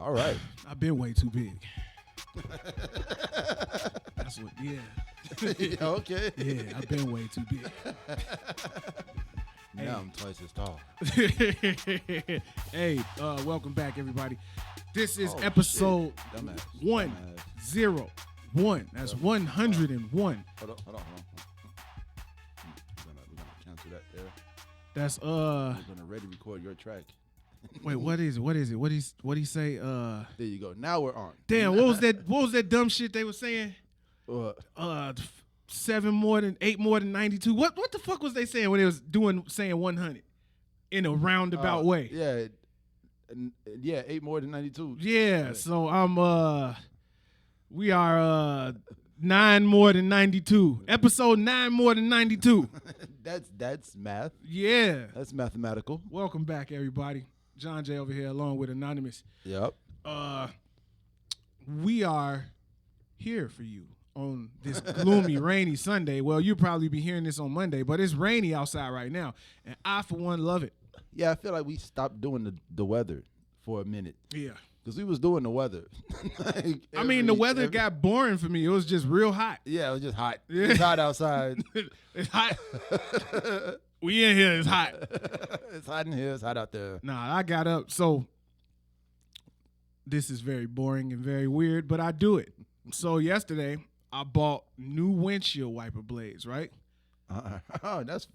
All right. I've been way too big. That's what. Yeah. Okay. Yeah, I've been way too big. Now I'm twice as tall. Hey, welcome back, everybody. This is episode 101. That's 101. Hold on. We're gonna cancel that there. That's We're gonna ready record your track. Wait, what is it? What he say? There you go. Now we're on. Damn, what was that dumb shit they were saying? 8 more than 92. What the fuck was they saying when they was saying 100 in a roundabout way? Yeah, 8 more than 92. Yeah, so we are 9 more than 92. Episode 9 more than 92. That's math. Yeah. That's mathematical. Welcome back, everybody. John J over here along with Anonymous. Yep. We are here for you on this gloomy, rainy Sunday. Well, you'll probably be hearing this on Monday, but it's rainy outside right now, and I, for one, love it. Yeah, I feel like we stopped doing the weather for a minute. Yeah. Because we was doing the weather. The weather got boring for me. It was just real hot. Yeah, it was just hot. Yeah. It's hot outside. It's hot. We in here. It's hot. It's hot in here. It's hot out there. Nah, I got up. So this is very boring and very weird, but I do it. So yesterday, I bought new windshield wiper blades, right? Oh, that's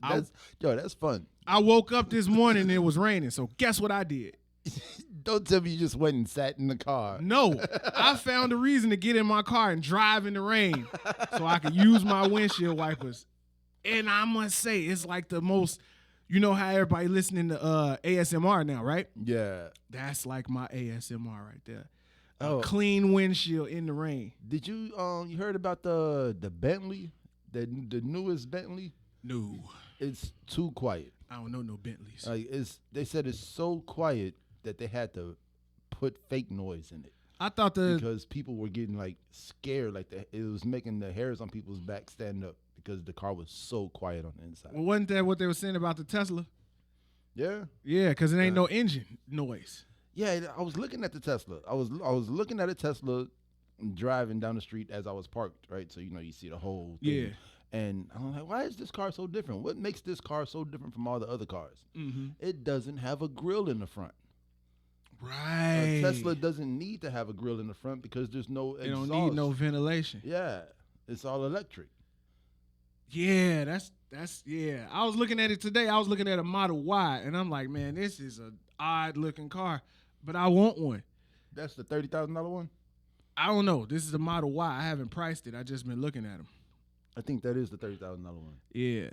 fun. I woke up this morning and it was raining. So guess what I did? Don't tell me you just went and sat in the car. No, I found a reason to get in my car and drive in the rain so I could use my windshield wipers. And I must say, it's like the most, you know how everybody listening to ASMR now, right? Yeah. That's like my ASMR right there. Oh. A clean windshield in the rain. Did you you heard about the Bentley, the newest Bentley? No. It's too quiet. I don't know no Bentleys. They said it's so quiet that they had to put fake noise in it. I thought because people were getting like scared, like it was making the hairs on people's back stand up because the car was so quiet on the inside. Well, wasn't that what they were saying about the Tesla? Yeah. Yeah, because it ain't no engine noise. Yeah, I was looking at the Tesla. I was looking at a Tesla driving down the street as I was parked, right? So, you see the whole thing. Yeah. And I'm like, why is this car so different? What makes this car so different from all the other cars? Mm-hmm. It doesn't have a grill in the front. Right. A Tesla doesn't need to have a grill in the front because there's no exhaust. It don't need no ventilation. Yeah. It's all electric. Yeah, that's yeah. I was looking at it today. I was looking at a Model Y, and I'm like, man, this is an odd-looking car, but I want one. That's the $30,000 one? I don't know. This is a Model Y. I haven't priced it. I just been looking at them. I think that is the $30,000 one. Yeah.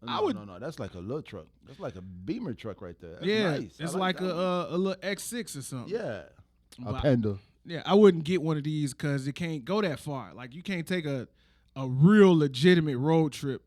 No. That's like a little truck. That's like a Beamer truck right there. That's nice. It's like a little X6 or something. Yeah. A Panda. Yeah, I wouldn't get one of these because it can't go that far. Like, you can't take a real legitimate road trip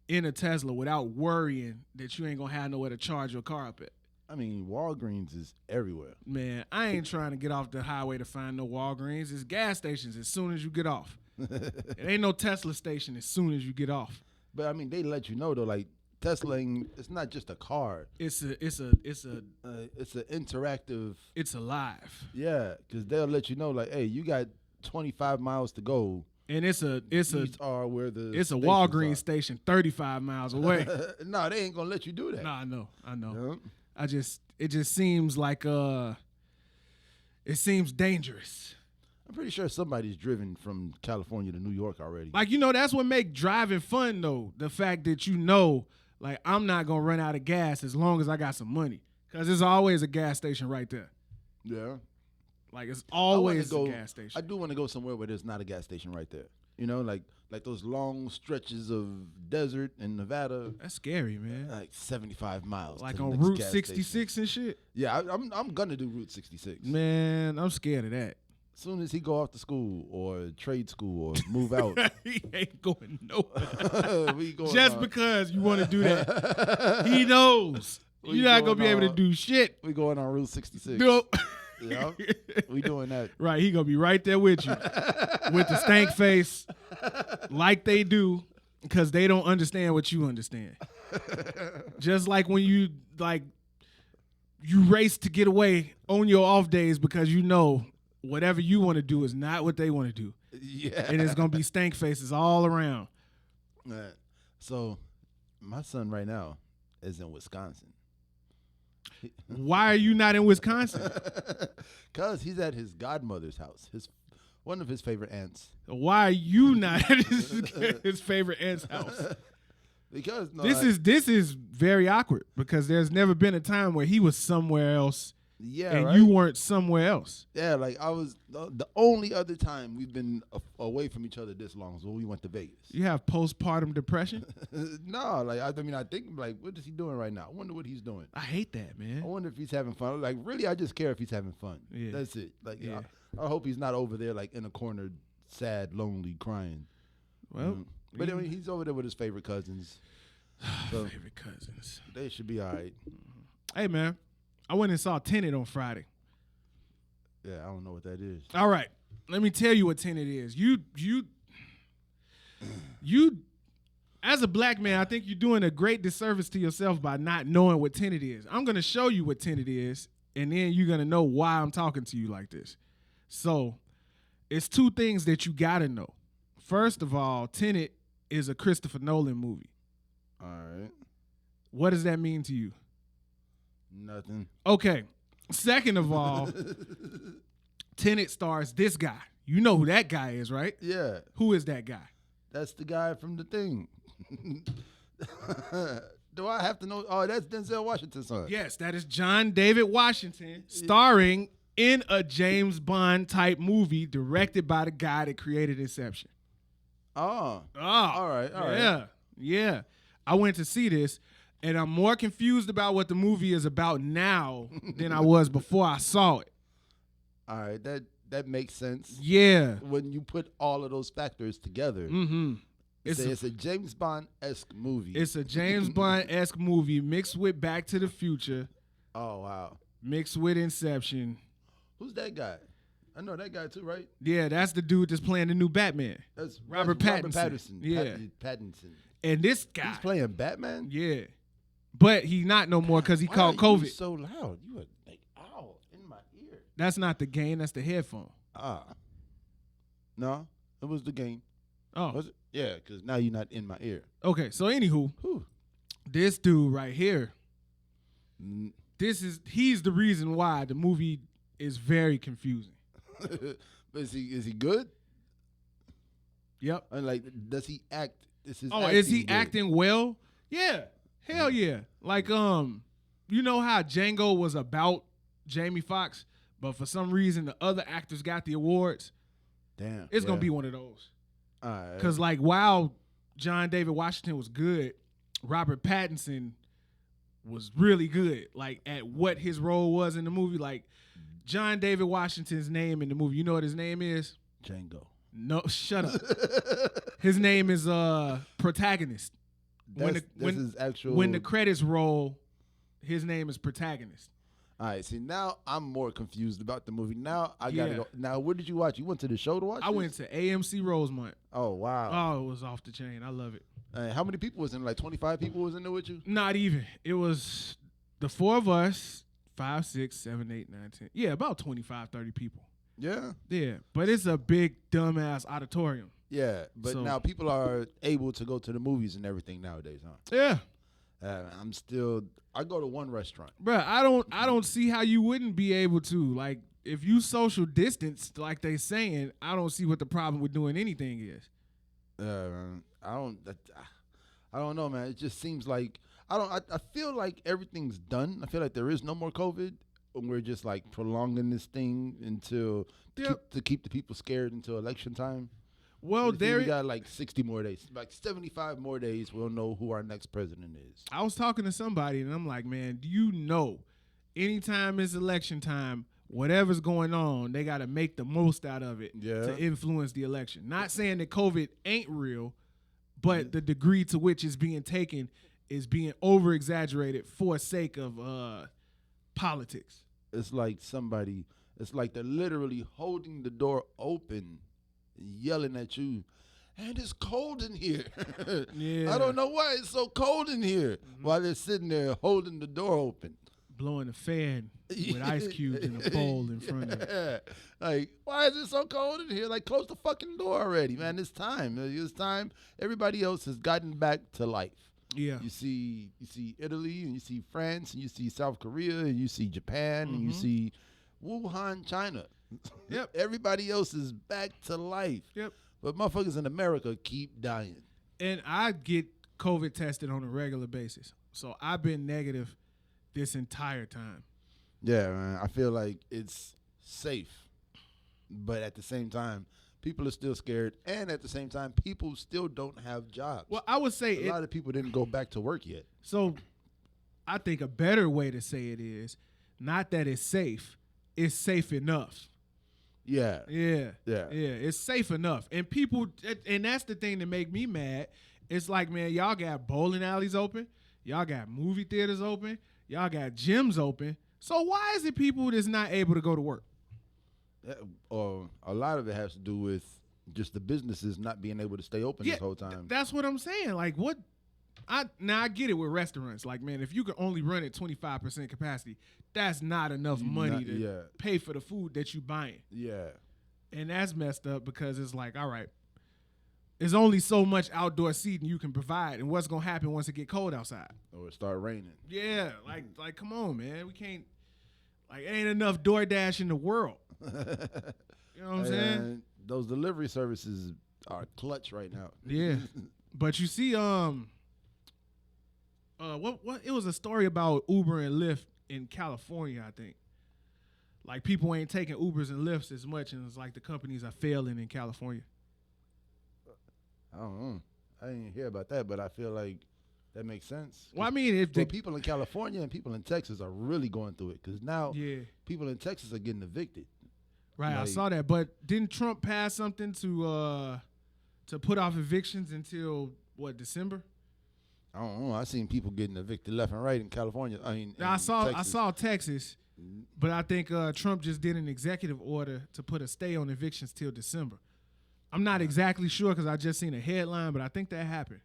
in a Tesla without worrying that you ain't going to have nowhere to charge your car up at. I mean, Walgreens is everywhere. Man, I ain't trying to get off the highway to find no Walgreens. It's gas stations as soon as you get off. It ain't no Tesla station as soon as you get off. But I mean, they let you know though, like Tesla it's not just a car. It's an interactive. It's alive. Yeah, because they'll let you know, like, hey, you got 25 miles to go. And it's a Walgreens station 35 miles away. No, they ain't gonna let you do that. No, I know. Yep. It just seems like it seems dangerous. I'm pretty sure somebody's driven from California to New York already. Like, that's what make driving fun though. The fact that like, I'm not gonna run out of gas as long as I got some money, because there's always a gas station right there. Yeah. Like, it's always a gas station. I do want to go somewhere where there's not a gas station right there. Like those long stretches of desert in Nevada. That's scary, man. Like 75 miles. Like on Route 66 and shit. Yeah, I'm gonna do Route 66. Man, I'm scared of that. As soon as he go off to school or trade school or move out. He ain't going nowhere. Just because you want to do that. He knows. You're not going to be able to do shit. We going on Route 66. Nope. Yeah, we doing that. Right, he going to be right there with you. With the stank face like they do, because they don't understand what you understand. Just like when you you race to get away on your off days because you know whatever you want to do is not what they want to do. Yeah. And it's going to be stank faces all around. So my son right now is in Wisconsin. Why are you not in Wisconsin? Because he's at his godmother's house. One of his favorite aunts. Why are you not at his favorite aunt's house? Because this is very awkward because there's never been a time where he was somewhere else. Yeah, and right? you weren't somewhere else. Yeah, like I was the only other time we've been away from each other this long is when we went to Vegas. You have postpartum depression? No, like I think like, what is he doing right now? I wonder what he's doing. I hate that, man. I wonder if he's having fun. Like really, I just care if he's having fun. Yeah. That's it. Like yeah. I hope he's not over there like in a corner, sad, lonely, crying. Well, but I mean, he's over there with his favorite cousins. So favorite cousins. They should be all right. Hey, man. I went and saw Tenet on Friday. Yeah, I don't know what that is. All right. Let me tell you what Tenet is. You as a black man, I think you're doing a great disservice to yourself by not knowing what Tenet is. I'm going to show you what Tenet is, and then you're going to know why I'm talking to you like this. So, it's two things that you got to know. First of all, Tenet is a Christopher Nolan movie. All right. What does that mean to you? Nothing. Okay. Second of all, Tenet stars this guy. You know who that guy is, right? Yeah. Who is that guy? That's the guy from The Thing. Do I have to know? Oh, that's Denzel Washington's son. Yes, that is John David Washington, starring in a James Bond type movie directed by the guy that created Inception. Oh. All right. Yeah. I went to see this, and I'm more confused about what the movie is about now than I was before I saw it. All right, that makes sense. Yeah. When you put all of those factors together, it's a James Bond-esque movie. It's a James Bond-esque movie mixed with Back to the Future. Oh, wow. Mixed with Inception. Who's that guy? I know that guy too, right? Yeah, that's the dude that's playing the new Batman. That's Robert Pattinson. Yeah. Pattinson. And this guy. He's playing Batman? Yeah. But he not no more because he caught COVID. You so loud. You were like, ow, in my ear. That's not the gain. That's the headphone. No, it was the gain. Oh. Was it? Yeah, because now you're not in my ear. Okay, so anywho, this dude right here, he's the reason why the movie is very confusing. But is he good? Yep. And like, does he act? Is he acting well? Yeah. Hell yeah. Like, you know how Django was about Jamie Foxx, but for some reason the other actors got the awards? Damn. It's going to be one of those. All right. Because, like, while John David Washington was good, Robert Pattinson was really good, like, at what his role was in the movie. Like, John David Washington's name in the movie, you know what his name is? Django. No, shut up. His name is Protagonist. That's his actual. When the credits roll, his name is Protagonist. All right, see, now I'm more confused about the movie. Now I gotta go. Now, where did you watch? You went to the show to watch I went to AMC Rosemont. Oh, wow. Oh, it was off the chain. I love it. How many people was in? Like 25 people was in there with you? Not even. It was the four of us, 5, 6, 7, 8, 9, 10. Yeah, about 25, 30 people. Yeah? Yeah, but it's a big, dumbass auditorium. Yeah, but now people are able to go to the movies and everything nowadays, huh? Yeah. I go to one restaurant. Bruh, I don't see how you wouldn't be able to. Like, if you social distance, like they saying, I don't see what the problem with doing anything is. I don't know, man. It just seems like I feel like everything's done. I feel like there is no more COVID. And we're just like prolonging this thing until to keep the people scared until election time. Well, we got like 60 more days, like 75 more days. We'll know who our next president is. I was talking to somebody and I'm like, man, do you know anytime it's election time, whatever's going on, they got to make the most out of it to influence the election. Not saying that COVID ain't real, but the degree to which it's being taken is being over exaggerated for sake of politics. It's like they're literally holding the door open, yelling at you, and it's cold in here. Yeah. I don't know why it's so cold in here while they're sitting there holding the door open. blowing a fan with ice cubes in a bowl in front of you. Like, why is it so cold in here? Like, close the fucking door already, man. It's time. It's time. Everybody else has gotten back to life. Yeah. You see Italy, and you see France, and you see South Korea, and you see Japan, and you see Wuhan, China. Yep. Everybody else is back to life. Yep. But motherfuckers in America keep dying. And I get COVID tested on a regular basis. So I've been negative this entire time. Yeah, man. I feel like it's safe. But at the same time, people are still scared. And at the same time, people still don't have jobs. Well, I would say a lot of people didn't go back to work yet. So I think a better way to say it is not that it's safe enough. Yeah. Yeah. It's safe enough. And people, and that's the thing that make me mad. It's like, man, y'all got bowling alleys open. Y'all got movie theaters open. Y'all got gyms open. So why is it people that's not able to go to work? A lot of it has to do with just the businesses not being able to stay open this whole time. That's what I'm saying. Like, what? Now I get it with restaurants. Like, man, if you can only run at 25% capacity, that's not enough money to pay for the food that you buying. Yeah. And that's messed up because it's like, all right, there's only so much outdoor seating you can provide, and what's gonna happen once it get cold outside? Or it start raining. Yeah, like come on, man, we can't. Like, ain't enough DoorDash in the world. You know what I'm saying? Those delivery services are clutch right now. Yeah, but you see, what it was a story about Uber and Lyft in California, I think. Like, people ain't taking Ubers and Lyfts as much, and it's like the companies are failing in California. I don't know. I didn't hear about that, but I feel like that makes sense. Well, I mean, if the people in California and people in Texas are really going through it, because now people in Texas are getting evicted. Right, I saw that. But didn't Trump pass something to put off evictions until what, December? I don't know. I seen people getting evicted left and right in California. I saw Texas, but I think Trump just did an executive order to put a stay on evictions till December. I'm not exactly sure because I just seen a headline, but I think that happened.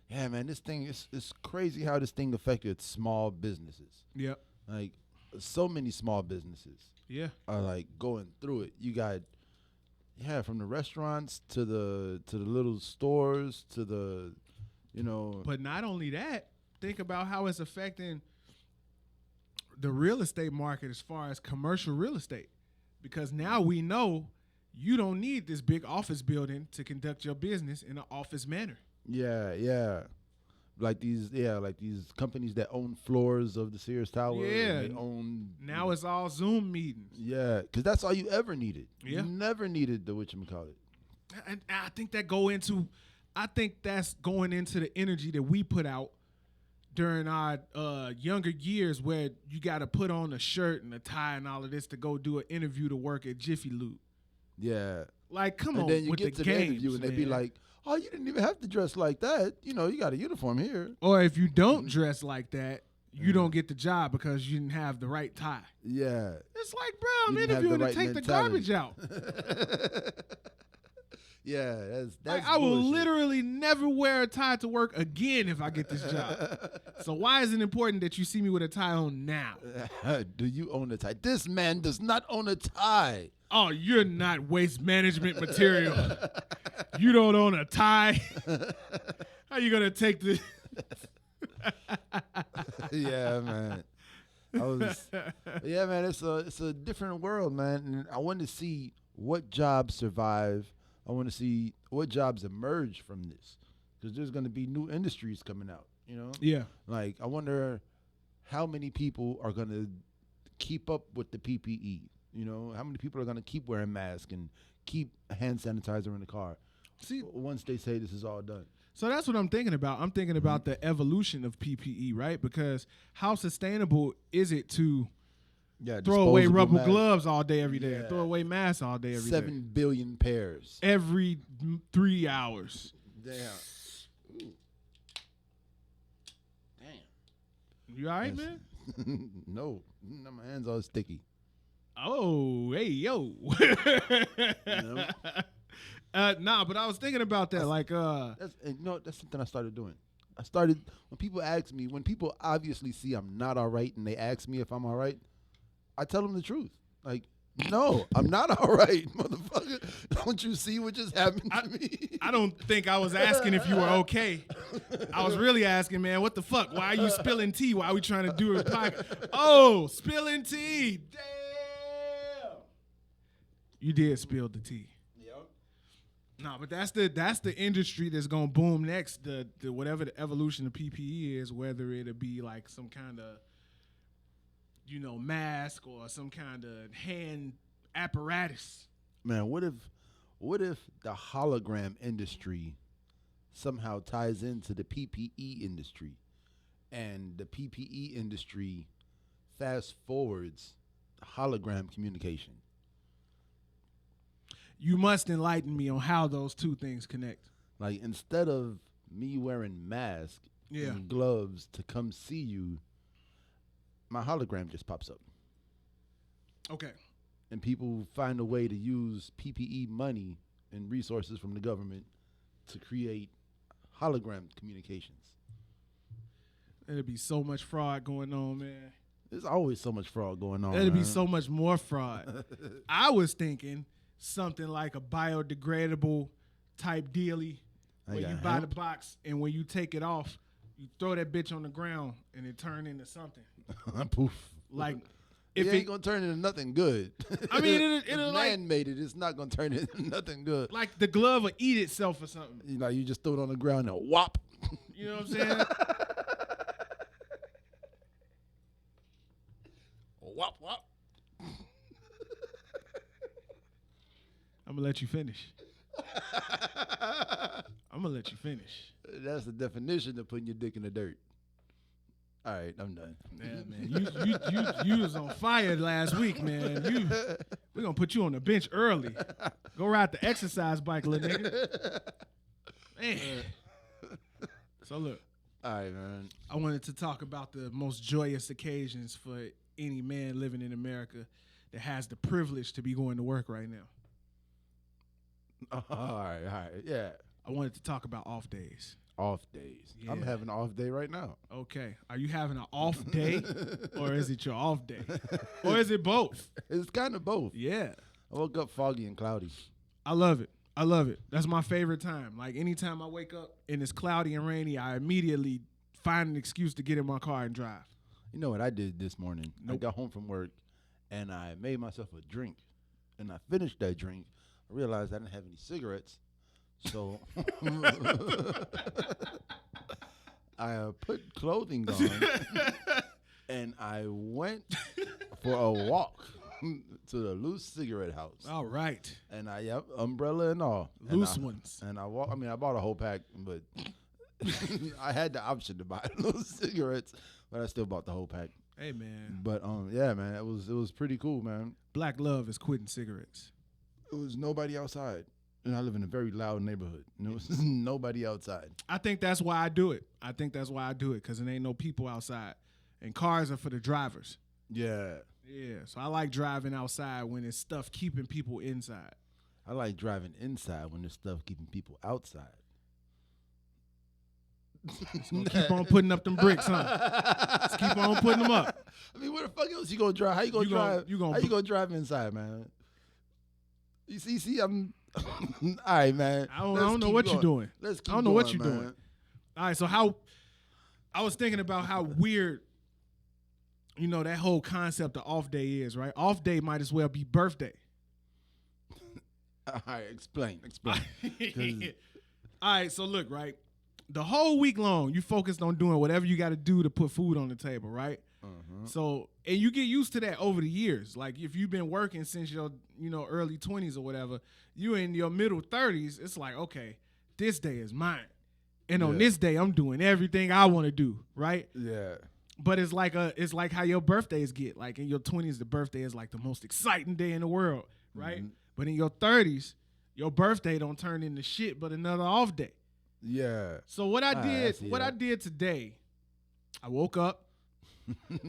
Yeah, man, this thing it's crazy how this thing affected small businesses. Yep. Like, so many small businesses. Yeah. Are like going through it. You got from the restaurants to the little stores to the, But not only that, think about how it's affecting the real estate market as far as commercial real estate. Because now we know you don't need this big office building to conduct your business in an office manner. Yeah. Like these companies that own floors of the Sears Tower. Yeah. They own. Now it's all Zoom meetings. Yeah, because that's all you ever needed. Yeah. You never needed the whatchamacallit. And I think that's going into the energy that we put out during our younger years, where you got to put on a shirt and a tie and all of this to go do an interview to work at Jiffy Lube. Yeah. Like, come on, and then you with get the to games, the interview and they be like, "Oh, you didn't even have to dress like that. You got a uniform here." Or if you don't dress like that, you don't get the job because you didn't have the right tie. Yeah. It's like, bro, I'm interviewing to take the garbage out. Yeah, that's I will literally never wear a tie to work again if I get this job. So why is it important that you see me with a tie on now? Do you own a tie? This man does not own a tie. Oh, you're not waste management material. You don't own a tie. How you gonna take this? Yeah, man. Yeah, man. It's a different world, man. And I want to see what jobs survive. I want to see what jobs emerge from this, because there's going to be new industries coming out. Yeah. Like, I wonder how many people are going to keep up with the PPE. How many people are going to keep wearing masks and keep hand sanitizer in the car? See, once they say this is all done. So that's what I'm thinking about. I'm thinking about the evolution of PPE, right? Because how sustainable is it to throw away rubber gloves all day, every day, throw away masks all day, every day? 7 billion pairs. Every 3 hours. Damn. Ooh. Damn. You all right, man? No, my hands all sticky. Oh, hey, yo. Nah, but I was thinking about that. That's something I started doing. I started, when people ask me, when people obviously see I'm not all right and they ask me if I'm all right, I tell them the truth. Like, no, I'm not all right, motherfucker. Don't you see what just happened to me? I don't think I was asking if you were okay. I was really asking, man, what the fuck? Why are you spilling tea? Why are we trying to do a podcast? Oh, spilling tea. Damn. You did spill the tea. Yep. No, but that's the industry that's gonna boom next. The whatever the evolution of PPE is, whether it'll be like some kind of mask or some kind of hand apparatus. Man, what if the hologram industry somehow ties into the PPE industry, and the PPE industry fast forwards hologram communication? You must enlighten me on how those two things connect. Like, instead of me wearing masks and gloves to come see you, my hologram just pops up. Okay. And people find a way to use PPE money and resources from the government to create hologram communications. There'd be so much fraud going on, man. There's always so much fraud going on. There'd be so much more fraud. I was thinking something like a biodegradable type dealie where you buy the box and when you take it off, you throw that bitch on the ground and it turn into something. Poof. Like, if it ain't gonna turn into nothing good. I mean, it'll if man made it, it's not gonna turn into nothing good. Like the glove will eat itself or something. You just throw it on the ground and whop. You know what I'm saying? Whop whop. I'm gonna let you finish. That's the definition of putting your dick in the dirt. All right, I'm done. Yeah, man. You was on fire last week, man. We're gonna put you on the bench early. Go ride the exercise bike, little nigga. Man. So look. All right, man. I wanted to talk about the most joyous occasions for any man living in America that has the privilege to be going to work right now. All right, yeah. I wanted to talk about off days. Off days. Yeah. I'm having an off day right now. Okay. Are you having an off day or is it your off day? Or is it both? It's kind of both. Yeah. I woke up foggy and cloudy. I love it. That's my favorite time. Like anytime I wake up and it's cloudy and rainy, I immediately find an excuse to get in my car and drive. You know what I did this morning? Nope. I got home from work and I made myself a drink. And I finished that drink. I realized I didn't have any cigarettes. So I put clothing on and I went for a walk to the loose cigarette house. All right. And umbrella and all. Loose ones. And I bought a whole pack, but I had the option to buy loose cigarettes, but I still bought the whole pack. Hey man. But yeah, man, it was pretty cool, man. Black love is quitting cigarettes. It was nobody outside. And I live in a very loud neighborhood. And there was nobody outside. I think that's why I do it. Because there ain't no people outside. And cars are for the drivers. Yeah. Yeah. So I like driving outside when there's stuff keeping people inside. I like driving inside when there's stuff keeping people outside. Just gonna keep on putting up them bricks, huh? Just keep on putting them up. I mean, where the fuck else you gonna drive? How you gonna drive? How you gonna drive inside, man? You see, I'm... All right, man. I don't know what you're doing. Let's keep I don't know what you're man. doing. All right, so I was thinking about how weird, that whole concept of off day is, right? Off day might as well be birthday. All right, explain. All right, so look, right? The whole week long, you focused on doing whatever you got to do to put food on the table, right? Uh-huh. So, and you get used to that over the years. Like if you've been working since your, early 20s or whatever, you in your middle 30s, it's like, okay, this day is mine. And on this day, I'm doing everything I want to do, right? Yeah. But it's like how your birthdays get. Like in your 20s, the birthday is like the most exciting day in the world, right? Mm-hmm. But in your 30s, your birthday don't turn into shit but another off day. Yeah. So what I did today, I woke up,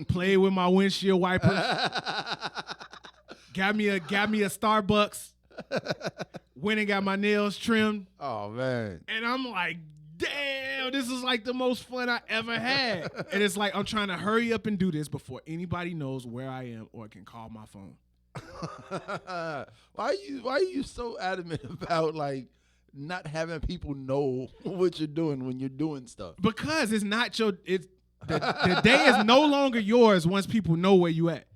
played with my windshield wipers, got me a Starbucks, went and got my nails trimmed. Oh man. And I'm like, damn, this is like the most fun I ever had. And it's like, I'm trying to hurry up and do this before anybody knows where I am or can call my phone. Why are you so adamant about like not having people know what you're doing when you're doing stuff? Because it's not the day is no longer yours once people know where you at.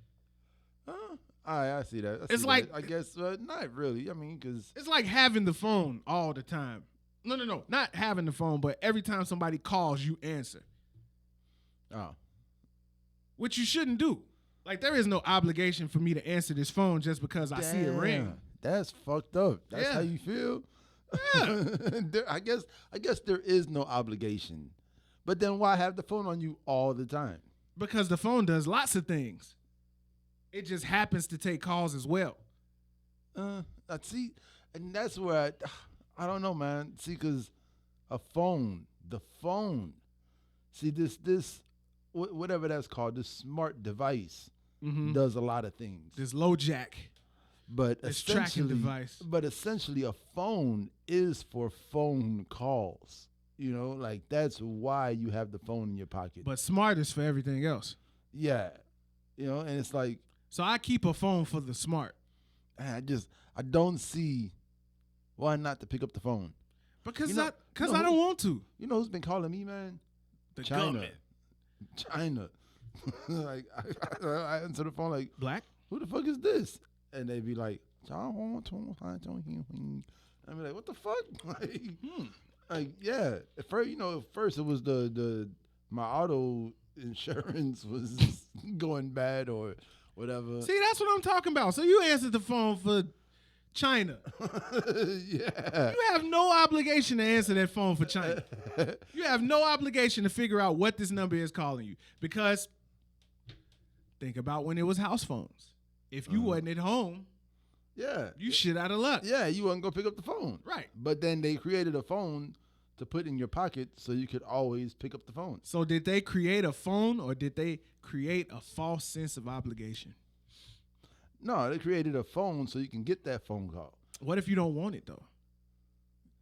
I see that. It's like, I guess not really. I mean, because it's like having the phone all the time. No, not having the phone, but every time somebody calls, you answer. Oh, which you shouldn't do. Like, there is no obligation for me to answer this phone just because I see it ring. That's fucked up. That's how you feel. Yeah. I guess there is no obligation. But then why have the phone on you all the time? Because the phone does lots of things. It just happens to take calls as well. I see, and that's where I don't know, man. See, because the phone. See, this whatever that's called, this smart device does a lot of things. This low jack. But this tracking device. But essentially, a phone is for phone calls. You know, like that's why you have the phone in your pocket. But smart is for everything else. Yeah, you know, and it's like. So I keep a phone for the smart. I don't see why not to pick up the phone. Because I don't want to. You know who's been calling me, man? The China. government. China. Like I answer the phone like, Black? Who the fuck is this? And they be like, I be like, what the fuck? Like yeah. At first it was my auto insurance was going bad or whatever. See, that's what I'm talking about. So you answered the phone for China. Yeah. You have no obligation to answer that phone for China. You have no obligation to figure out what this number is calling you. Because think about when it was house phones. If you wasn't at home, you shit out of luck. Yeah, you wouldn't go pick up the phone. Right. But then they created a phone to put in your pocket so you could always pick up the phone. So did they create a phone or did they create a false sense of obligation? No, they created a phone so you can get that phone call. What if you don't want it though?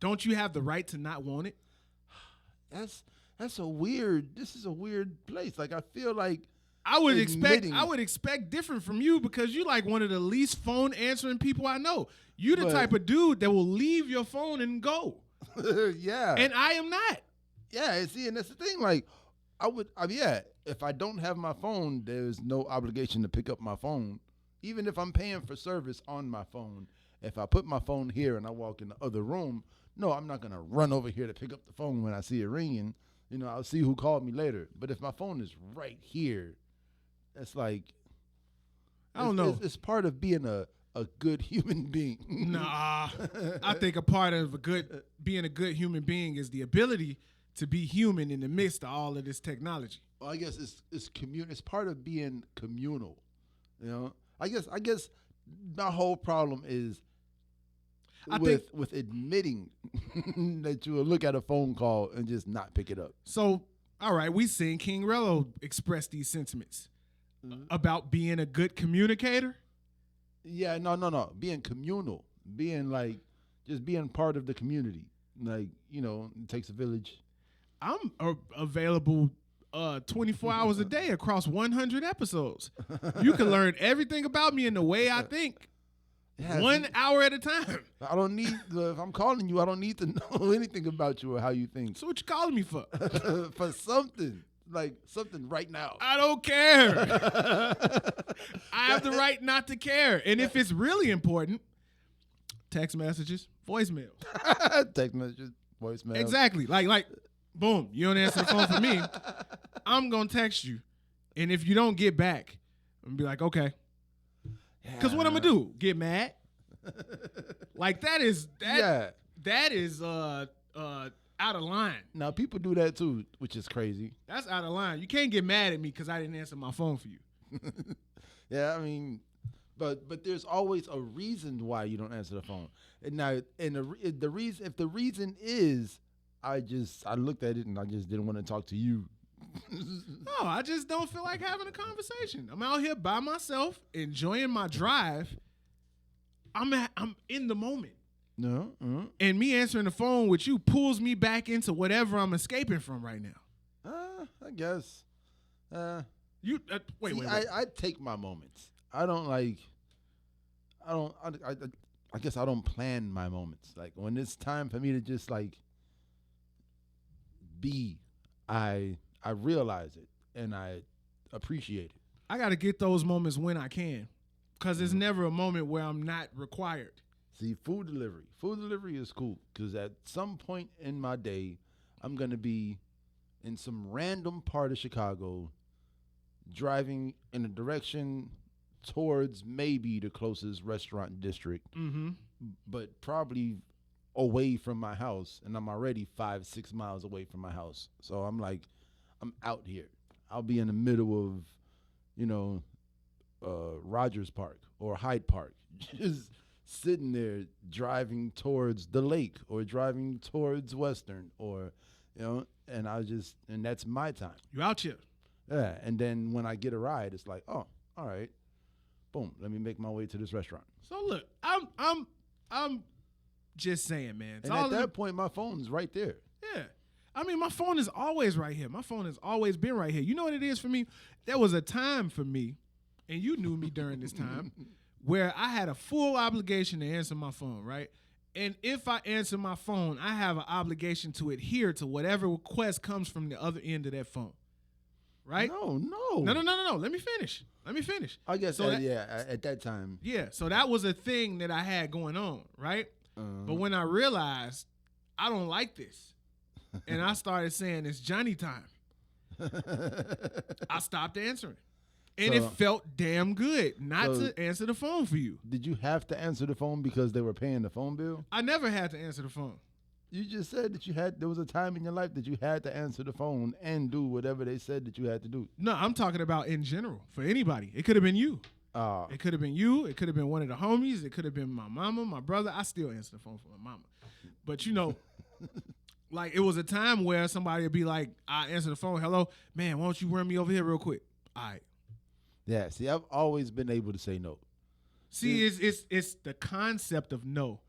Don't you have the right to not want it? This is a weird place. Like I feel like I would expect different from you because you're like one of the least phone answering people I know. You're the type of dude that will leave your phone and go. Yeah. And I am not. Yeah, see, and that's the thing. Like, if I don't have my phone, there's no obligation to pick up my phone. Even if I'm paying for service on my phone, if I put my phone here and I walk in the other room, no, I'm not going to run over here to pick up the phone when I see it ringing. You know, I'll see who called me later. But if my phone is right here, it's like, I don't know. It's part of being a good human being. Nah, I think a part of being a good human being is the ability to be human in the midst of all of this technology. Well, I guess it's part of being communal. You know, I guess my whole problem is with admitting that you will look at a phone call and just not pick it up. So, all right, we seen King Rello express these sentiments about being a good communicator. Yeah, no. Being communal, being like, just being part of the community. Like, you know, it takes a village. I'm available 24 hours a day across 100 episodes. You can learn everything about me and the way I think. 1 hour at a time. I don't need, if I'm calling you, I don't need to know anything about you or how you think. So what you calling me for? For something. Like something right now. I don't care. I have the right not to care. And if it's really important, text messages, voicemail. Text messages, voicemail. Exactly. Like, boom, you don't answer the phone for me. I'm going to text you. And if you don't get back, I'm going to be like, okay. Because what I'm going to do? Get mad? Like that is out of line. Now, people do that too, which is crazy. That's out of line. You can't get mad at me because I didn't answer my phone for you. Yeah, I mean, but there's always a reason why you don't answer the phone. And now, if the reason is, I looked at it and I just didn't want to talk to you. No, I just don't feel like having a conversation. I'm out here by myself, enjoying my drive. I'm in the moment. No. And me answering the phone with you pulls me back into whatever I'm escaping from right now. I guess. Wait. I take my moments. I guess I don't plan my moments. Like when it's time for me to just like be, I realize it and I appreciate it. I got to get those moments when I can, because there's never a moment where I'm not required. See, food delivery is cool because at some point in my day, I'm going to be in some random part of Chicago driving in a direction towards maybe the closest restaurant district, but probably away from my house, and I'm already 5-6 miles away from my house. So I'm like, I'm out here. I'll be in the middle of, Rogers Park or Hyde Park, just sitting there driving towards the lake or driving towards Western or, and that's my time. You out here. Yeah, and then when I get a ride, it's like, oh, all right, boom, let me make my way to this restaurant. So look, I'm just saying, man. And at that point, my phone's right there. Yeah. I mean, my phone is always right here. My phone has always been right here. You know what it is for me? There was a time for me, and you knew me during this time, where I had a full obligation to answer my phone, right? And if I answer my phone, I have an obligation to adhere to whatever request comes from the other end of that phone. Right? No. Let me finish. I guess, so at that time. Yeah, so that was a thing that I had going on, right? But when I realized I don't like this, and I started saying it's Johnny time, I stopped answering. And it felt damn good not to answer the phone for you. Did you have to answer the phone because they were paying the phone bill? I never had to answer the phone. You just said that there was a time in your life that you had to answer the phone and do whatever they said that you had to do. No, I'm talking about in general, for anybody. It could have been you. It could have been you. It could have been one of the homies. It could have been my mama, my brother. I still answer the phone for my mama. But, like it was a time where somebody would be like, I answer the phone, hello, man, why don't you run me over here real quick? All right. Yeah, see, I've always been able to say no. See, it's the concept of no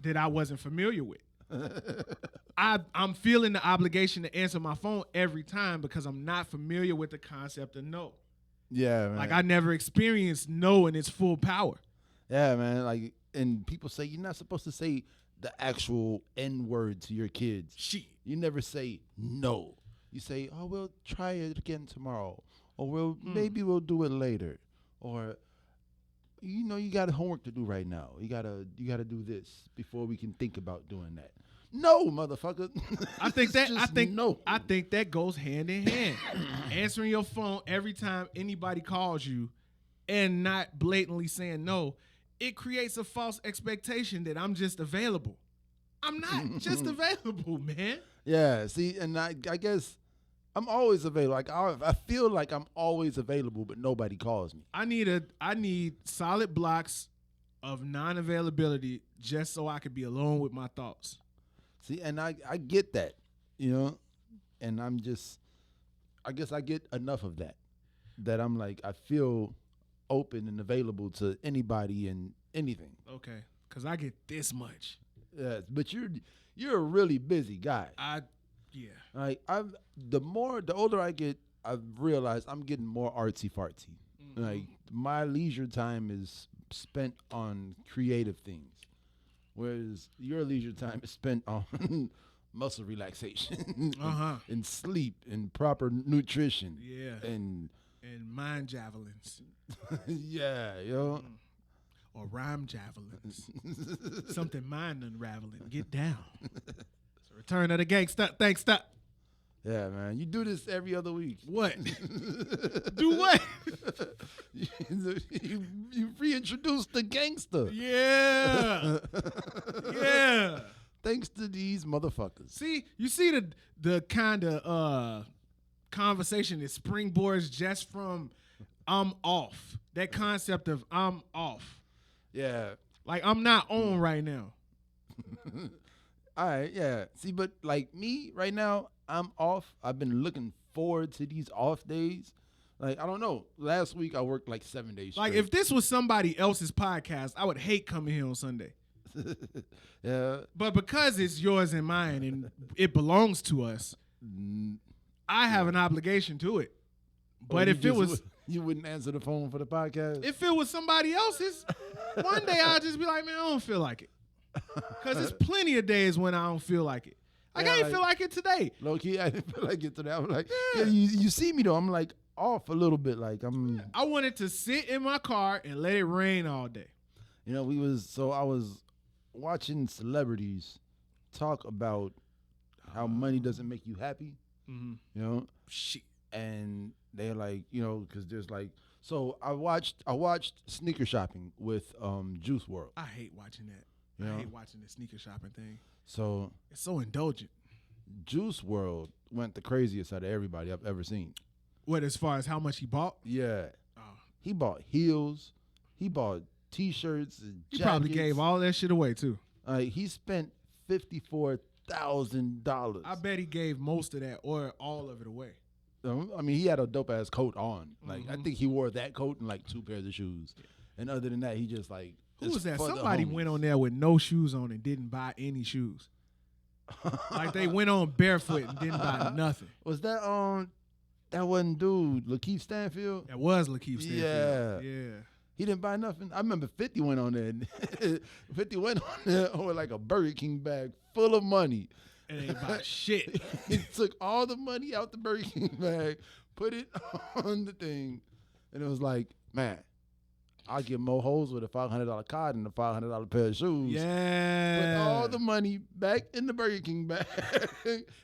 that I wasn't familiar with. I'm feeling the obligation to answer my phone every time because I'm not familiar with the concept of no. Yeah, man. Like I never experienced no in its full power. Yeah, man. Like, and people say you're not supposed to say the actual N word to your kids. Shit. You never say no. You say, oh, we'll try it again tomorrow. Or maybe we'll do it later. Or, you got homework to do right now. You gotta do this before we can think about doing that. No, motherfucker. I think that goes hand in hand. Answering your phone every time anybody calls you and not blatantly saying no, it creates a false expectation that I'm just available. I'm not just available, man. Yeah, see, and I guess I'm always available. Like I feel like I'm always available, but nobody calls me. I need solid blocks of non-availability just so I could be alone with my thoughts. See, and I get that, and I guess I get enough of that I'm like, I feel open and available to anybody and anything. Okay, because I get this much. Yeah, but you're a really busy guy. Yeah. Like the older I get, I've realized I'm getting more artsy fartsy. Mm-hmm. Like my leisure time is spent on creative things, whereas your leisure time is spent on muscle relaxation, and sleep and proper nutrition. Yeah. And mind javelins. Yeah, Or rhyme javelins. Something mind unraveling. Get down. It's a return of the gangsta. Thanks, stop. Yeah, man. You do this every other week. What? Do what? you reintroduced the gangster. Yeah. Yeah. Thanks to these motherfuckers. See, you see the kind of conversation that springboards just from I'm off. That concept of I'm off. Yeah. Like I'm not on right now. All right, yeah. See, but like me right now, I'm off. I've been looking forward to these off days. Like, I don't know. Last week I worked like 7 days straight. Like if this was somebody else's podcast, I would hate coming here on Sunday. Yeah. But because it's yours and mine and it belongs to us, I have an obligation to it. But if it was... You wouldn't answer the phone for the podcast? If it was somebody else's, one day I'd just be like, man, I don't feel like it. Because there's plenty of days when I don't feel like it. Like, I didn't feel like it today. Low key, I didn't feel like it today. I'm like, yeah, you see me though. I'm like off a little bit. Like I wanted to sit in my car and let it rain all day. You know, I was watching celebrities talk about how money doesn't make you happy. Mm-hmm. You know, shit. And they're like, you know, because there's like, so I watched Sneaker Shopping with Juice WRLD. I hate watching that. You know? I hate watching the sneaker shopping thing. So it's so indulgent. Juice WRLD went the craziest out of everybody I've ever seen. What, as far as how much he bought? Yeah. Oh. He bought heels. He bought T-shirts and jackets. He probably gave all that shit away too. He spent $54,000. I bet he gave most of that or all of it away. I mean, he had a dope ass coat on. Like, I think he wore that coat and like 2 pairs of shoes. And other than that, he just like. Who was that? Somebody went on there with no shoes on and didn't buy any shoes. Like they went on barefoot and didn't buy nothing. Was that that wasn't dude, Lakeith Stanfield? That was Lakeith Stanfield. Yeah. He didn't buy nothing. I remember 50 went on there. 50 went on there with like a Burger King bag full of money. And ain't buy shit. He took all the money out the Burger King bag, put it on the thing, and it was like, man, I'll get more hoes with a $500 card and a $500 pair of shoes. Yeah. Put all the money back in the Burger King bag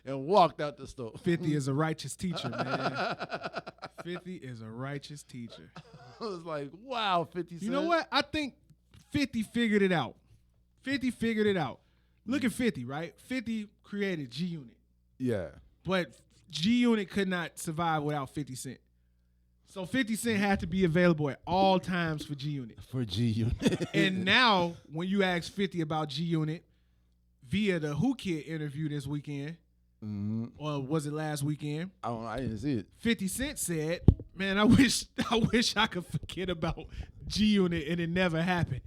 and walked out the store. 50 is a righteous teacher, man. 50 is a righteous teacher. I was like, wow, 50 Cent. You know what? I think 50 figured it out. 50 figured it out. Look at 50, right? 50 created G-Unit. Yeah. But G-Unit could not survive without 50 Cent. So 50 Cent had to be available at all times for G-Unit. For G-Unit. And now, when you ask 50 about G-Unit, via the Who Kid interview this weekend, or was it last weekend? I didn't see it. 50 Cent said, man, I wish I could forget about G-Unit and it never happened.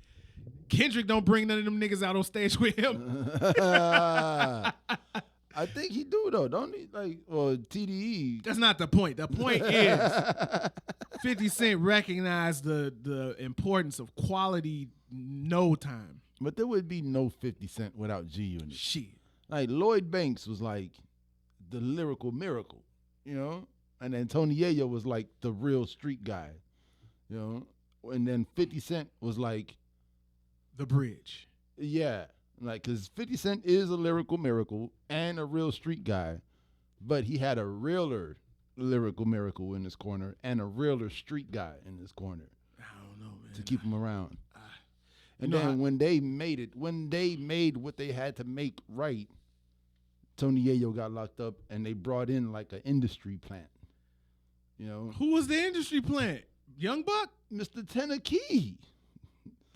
Kendrick don't bring none of them niggas out on stage with him. I think he do though, don't he? Like, well, TDE. That's not the point. The point is 50 Cent recognized the importance of quality no time. But there would be no 50 Cent without G-Unit. Shit. Like, Lloyd Banks was like the lyrical miracle, you know? And then Tony Yayo was like the real street guy, you know? And then 50 Cent was like the bridge. Yeah. Like, because 50 Cent is a lyrical miracle and a real street guy, but he had a realer lyrical miracle in his corner and a realer street guy in his corner. I don't know, man. To keep him around. And then when they made what they had to make right, Tony Yayo got locked up and they brought in like an industry plant. You know? Who was the industry plant? Young Buck? Mr. Tennessee.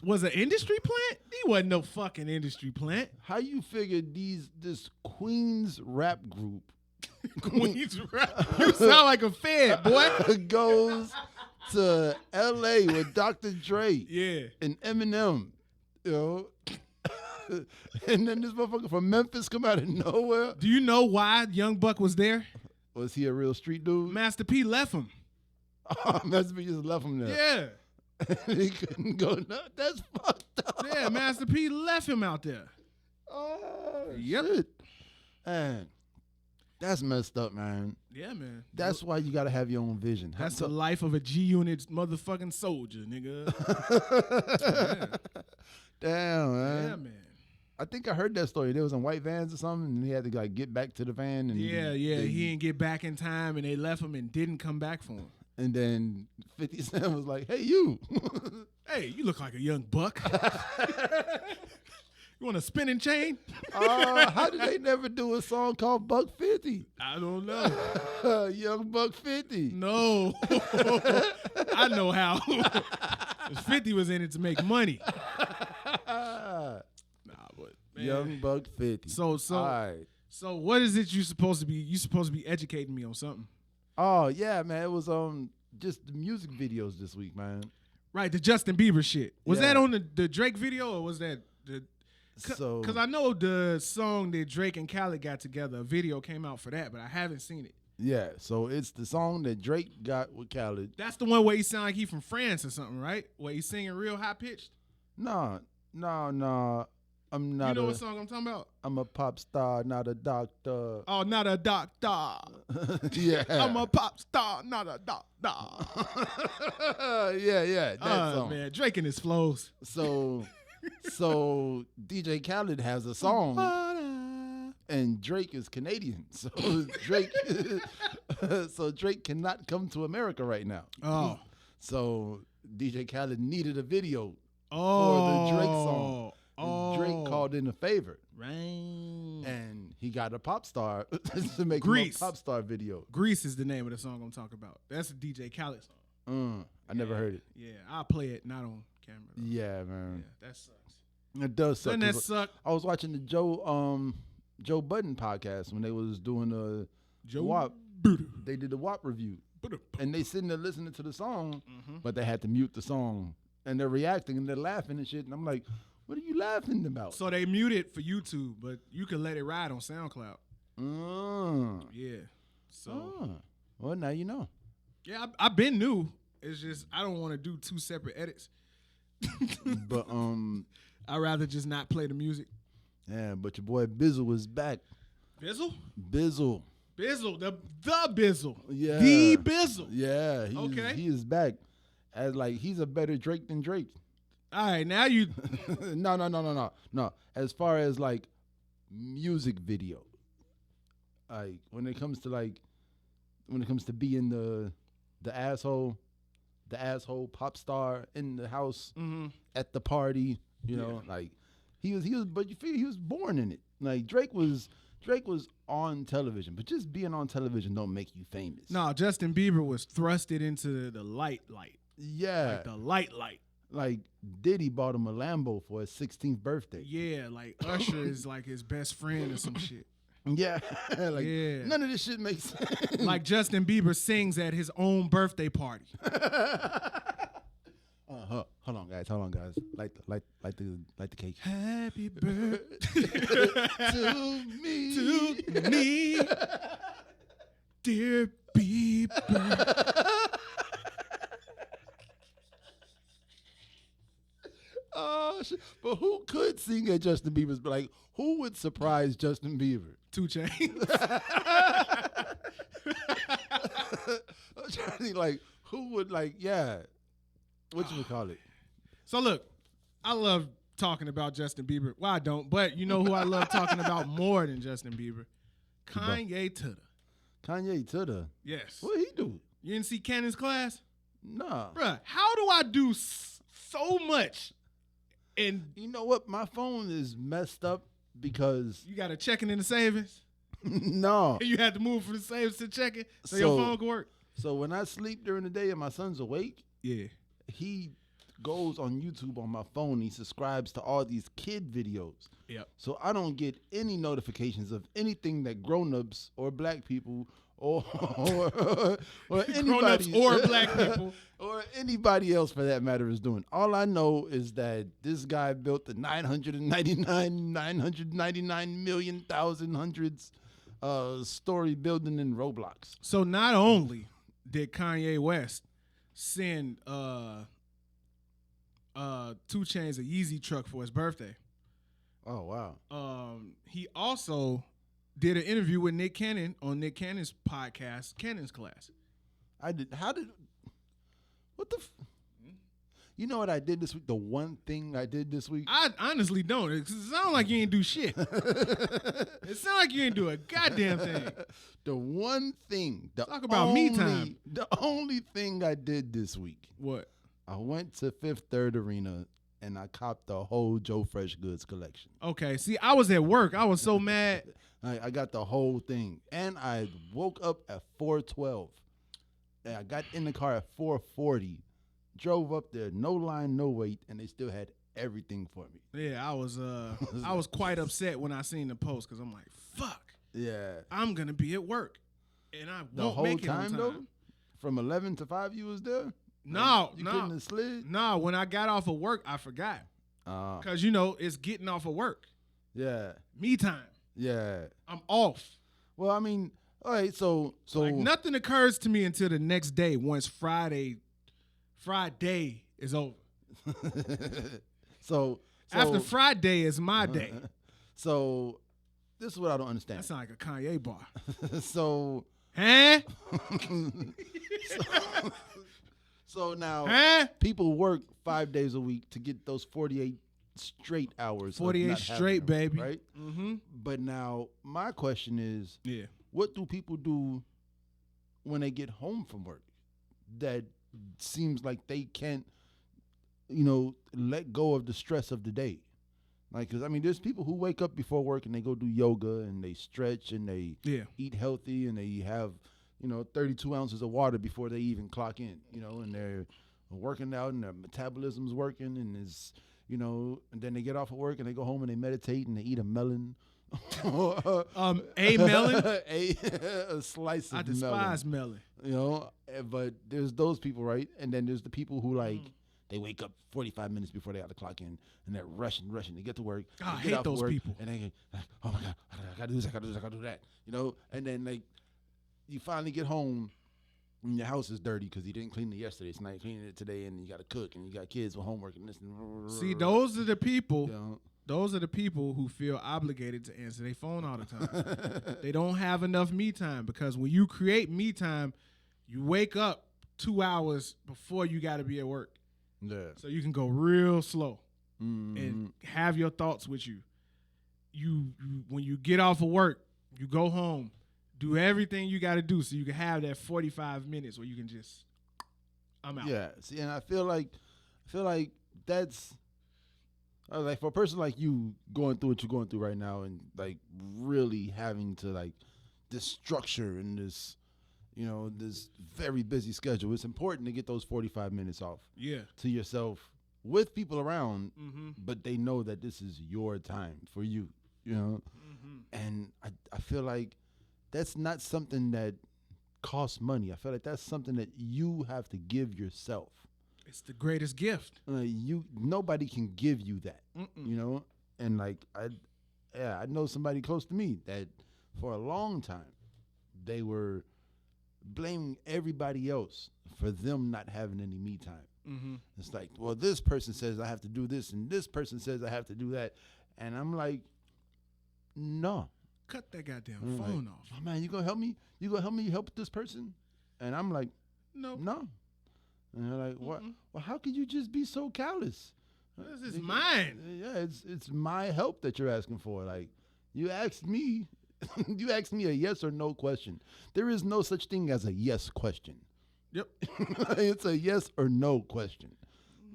Was an industry plant? He wasn't no fucking industry plant. How you figure this Queens rap group Queens rap? You sound like a fed, boy. Goes to L.A. with Dr. Dre and Eminem, you know? And then this motherfucker from Memphis come out of nowhere. Do you know why Young Buck was there? Was he a real street dude? Master P left him. Oh, Master P just left him there. Yeah. He couldn't go nuts. That's fucked up. Yeah, Master P left him out there. Oh, yep. Shit. Man, that's messed up, man. Yeah, man. That's why you got to have your own vision. That's the life of a G-Unit motherfucking soldier, nigga. Damn, man. Yeah, man. I think I heard that story. They was in white vans or something, and he had to like get back to the van. And he didn't get back in time, and they left him and didn't come back for him. And then 50 Cent was like, hey, you. Hey, you look like a young buck. You want a spinning chain? How did they never do a song called Buck 50? I don't know. Young Buck 50. No. I know how. 50 was in it to make money. But man. Young Buck 50. So right. So what is it you supposed to be? You supposed to be educating me on something. Oh yeah, man. It was just the music videos this week, man. Right, the Justin Bieber shit. Was that on the Drake video or was that the So, because I know the song that Drake and Khaled got together, a video came out for that, but I haven't seen it. yeah, so it's the song that Drake got with Khaled. That's the one where he sound like he from France or something, right? Where he's singing real high pitched. No. I'm not. You know what song I'm talking about? I'm a pop star, not a doctor. Oh, not a doctor. Yeah. I'm a pop star, not a doctor. yeah. That song. Man, Drake and his flows. So DJ Khaled has a song, and Drake is Canadian. So Drake cannot come to America right now. Oh. So DJ Khaled needed a video for the Drake song. And Drake called in a favor. Right. And he got a pop star to make him a pop star video. Grease is the name of the song I'm talking about. That's a DJ Khaled song. I never heard it. Yeah, I'll play it, not on camera, though. Yeah, man. Yeah, that sucks. It does suck. Doesn't that suck? I was watching the Joe Budden podcast when they was doing a Joe WAP. Budden. They did the WAP review. And they sitting there listening to the song, but they had to mute the song. And they're reacting and they're laughing and shit. And I'm like, what are you laughing about? So they mute it for YouTube, but you can let it ride on SoundCloud. Yeah. So. Well, now you know. Yeah, I've been new. It's just I don't want to do two separate edits. But I'd rather just not play the music. Yeah, but your boy Bizzle was back. Bizzle? Bizzle, the Bizzle. Yeah. The Bizzle. Yeah. He is back. As like he's a better Drake than Drake. All right, now you. No. As far as like music video, like when it comes to being the asshole pop star in the house at the party, you know, like he was, but you feel he was born in it. Like Drake was on television, but just being on television don't make you famous. No, Justin Bieber was thrusted into the light. Yeah, like the light. Like Diddy bought him a Lambo for his 16th birthday. Yeah, like Usher is like his best friend or some shit. Yeah, like none of this shit makes sense. Like Justin Bieber sings at his own birthday party. Hold on, guys. Light the cake. Happy birthday to me, dear Bieber. Oh shit! But who could sing at Justin Bieber's? Like, who would surprise Justin Bieber? 2 Chainz. I'm trying to think, like, who would what you call it? So look, I love talking about Justin Bieber. Well, I don't, but you know who I love talking about more than Justin Bieber? Kanye Tutter. Kanye Tutter. Yes. What he do? You didn't see Cannon's class? Nah. Bruh, how do I do so much? And you know what? My phone is messed up because you got a checking in the savings. No, you had to move from the savings to checking so your phone can work. So when I sleep during the day and my son's awake, he goes on YouTube on my phone. He subscribes to all these kid videos. Yep. So I don't get any notifications of anything that grown-ups or black people or anybody or black people or anybody else for that matter is doing. All I know is that this guy built the 999 million thousand hundreds story building in Roblox. So not only did Kanye West send 2 Chainz a Yeezy truck for his birthday. Oh wow. He also did an interview with Nick Cannon on Nick Cannon's podcast, Cannon's Class. You know what I did this week? The one thing I did this week? I honestly don't. It sounds like you ain't do shit. It sounds like you ain't do a goddamn thing. The one thing. Talk about me time. The only thing I did this week. What? I went to Fifth Third Arena and I copped the whole Joe Fresh Goods collection. Okay. See, I was at work. I was so mad. I got the whole thing. And I woke up at 4:12. And I got in the car at 4:40. Drove up there, no line, no wait, and they still had everything for me. Yeah, I was quite upset when I seen the post because I'm like, fuck. Yeah. I'm gonna be at work. And I the won't whole make it time on time. though? From 11 to 5 you was there? No, you couldn't have slid? No, when I got off of work, I forgot. Because, you know, it's getting off of work. Yeah. Me time. Yeah. I'm off. Well, I mean, all right, so like nothing occurs to me until the next day once Friday is over. so after Friday is my day. So this is what I don't understand. That sounds like a Kanye bar. So huh? so now people work 5 days a week to get those 48 straight hours. 48 straight, them, baby. Right? Mm-hmm. But now my question is, what do people do when they get home from work that seems like they can't, you know, let go of the stress of the day? Like, because, I mean, there's people who wake up before work and they go do yoga and they stretch and they eat healthy and they have, you know, 32 ounces of water before they even clock in, you know, and they're working out and their metabolism's working and is, you know, and then they get off of work and they go home and they meditate and they eat a melon. A melon? a slice of melon. I despise melon. You know, but there's those people, right? And then there's the people who, like, they wake up 45 minutes before they have to clock in, and they're rushing to get to work. I hate those people. And they like, oh my God, I gotta do this, I gotta do that. You know, and then like you finally get home, and your house is dirty because you didn't clean it yesterday. So now you're cleaning it today, and you gotta cook, and you got kids with homework and this. And see, those are the people. You know, those are the people who feel obligated to answer their phone all the time. They don't have enough me time because when you create me time, you wake up 2 hours before you got to be at work. Yeah. So you can go real slow and have your thoughts with you. You when you get off of work, you go home, do everything you got to do so you can have that 45 minutes where you can just, I'm out. Yeah. See, and I feel like that's like for a person like you going through what you're going through right now and like really having to like this structure and this, you know, this very busy schedule, it's important to get those 45 minutes off to yourself with people around, but they know that this is your time for you, you know? And I feel like that's not something that costs money. I feel like that's something that you have to give yourself. It's the greatest gift. Nobody can give you that, you know? And like, I know somebody close to me that for a long time, they were blaming everybody else for them not having any me time. It's like, well, this person says I have to do this, and this person says I have to do that, and I'm like, no, cut that goddamn phone off. Oh man, you gonna help me? You gonna help me help this person? And I'm like, no. And they're like, what? Well, how could you just be so callous? This is mine. Yeah, it's my help that you're asking for. Like, you asked me. You asked me a yes or no question. There is no such thing as a yes question. Yep. It's a yes or no question.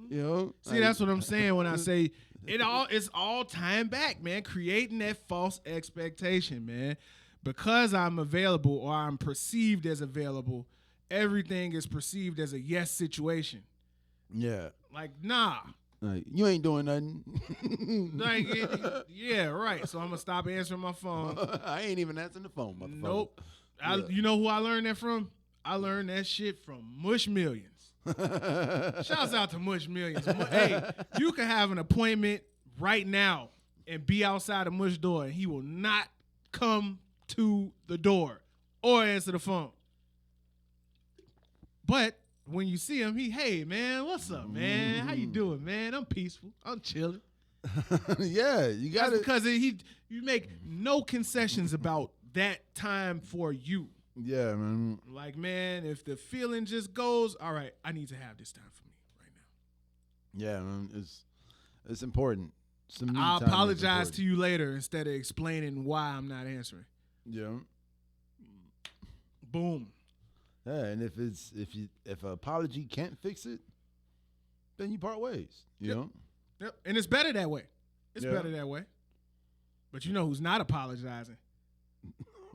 You know? See, that's what I'm saying when I say it's all time back, man. Creating that false expectation, man. Because I'm available or I'm perceived as available, everything is perceived as a yes situation. Yeah. Like, nah. Like, you ain't doing nothing. Like, yeah, right. So I'm going to stop answering my phone. I ain't even answering the phone, motherfucker. Nope. You know who I learned that from? I learned that shit from Mush Millions. Shouts out to Mush Millions. Hey, you can have an appointment right now and be outside the Mush door, and he will not come to the door or answer the phone. But when you see him, hey, man, what's up, man? How you doing, man? I'm peaceful. I'm chilling. Yeah, you got it. Because you make no concessions about that time for you. Yeah, man. Like, man, if the feeling just goes, all right, I need to have this time for me right now. Yeah, man, it's important. I'll apologize to you later instead of explaining why I'm not answering. Yeah. Boom. Yeah, and if an apology can't fix it, then you part ways. You know? Yep. And it's better that way. It's better that way. But you know who's not apologizing?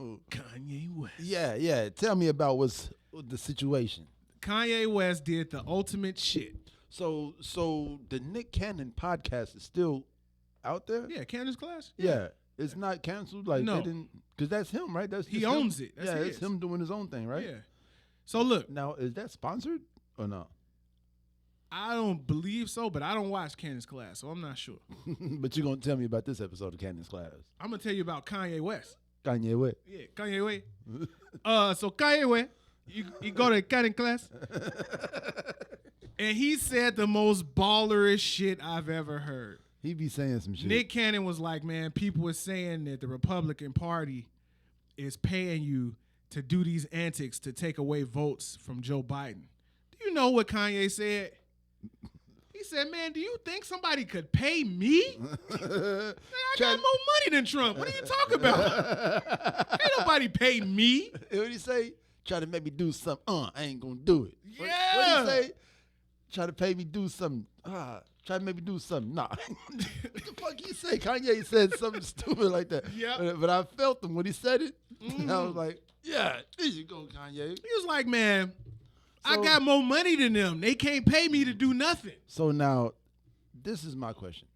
Kanye West. Yeah. Tell me about what's the situation. Kanye West did the ultimate shit. So the Nick Cannon podcast is still out there? Yeah, Cannon's Class. Yeah. It's not canceled. Like, no, because that's him, right? He owns it. It's him doing his own thing, right? Yeah. So look, now is that sponsored or no? I don't believe so, but I don't watch Cannon's Class, so I'm not sure. But you're gonna tell me about this episode of Cannon's Class. I'm gonna tell you about Kanye West. Kanye West. Yeah, Kanye West. So Kanye West, you go to Cannon Class, and he said the most ballerish shit I've ever heard. He be saying some shit. Nick Cannon was like, man, people are saying that the Republican Party is paying you to do these antics to take away votes from Joe Biden. Do you know what Kanye said? He said, man, do you think somebody could pay me? Man, I got more money than Trump. What are you talking about? Ain't nobody pay me. What did he say? Try to make me do something. I ain't gonna do it. Yeah. What did he say? Try to pay me do something. Try to make me do something. Nah. What the fuck he say? Kanye said something stupid like that. Yeah. But I felt him when he said it. And I was like, yeah, there you go, Kanye. He was like, man, I got more money than them. They can't pay me to do nothing. So now, this is my question.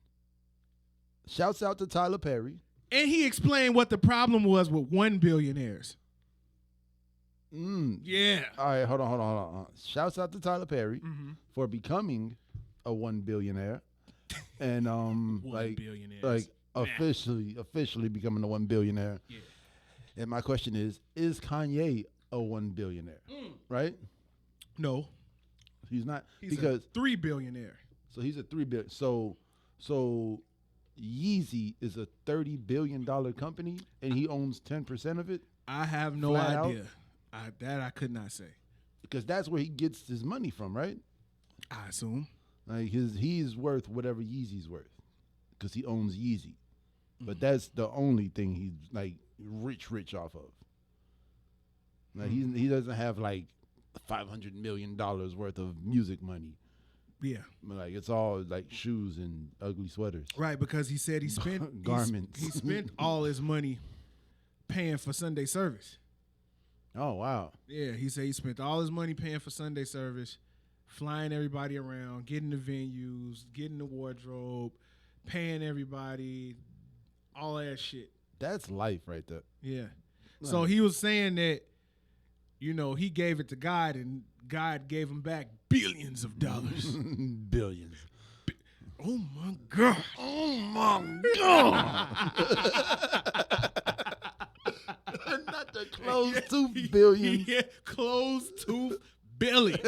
Shouts out to Tyler Perry. And he explained what the problem was with 1 billionaires. Yeah. All right, hold on. Shouts out to Tyler Perry for becoming a 1 billionaire. And billionaires. officially becoming a 1 billionaire. Yeah. And my question is Kanye a 1 billionaire? Right? No. He's not. He's because a 3 billionaire. So he's a 3 billion. So Yeezy is a $30 billion company and he owns 10% of it? I have no idea. I could not say. Because that's where he gets his money from, right? I assume. Like he's worth whatever Yeezy's worth. Because he owns Yeezy. But that's the only thing he's like rich off of. Like he doesn't have like $500 million worth of music money. Yeah. Like it's all like shoes and ugly sweaters. Right, because he said he spent garments. He spent all his money paying for Sunday service. Oh wow. Yeah, he said he spent all his money paying for Sunday service, flying everybody around, getting the venues, getting the wardrobe, paying everybody, all that shit. That's life right there. Yeah. Right. So he was saying that, he gave it to God and God gave him back billions of dollars. Billions. Oh my God. Oh my God. Not the closed tooth billion. Yeah, closed tooth billion.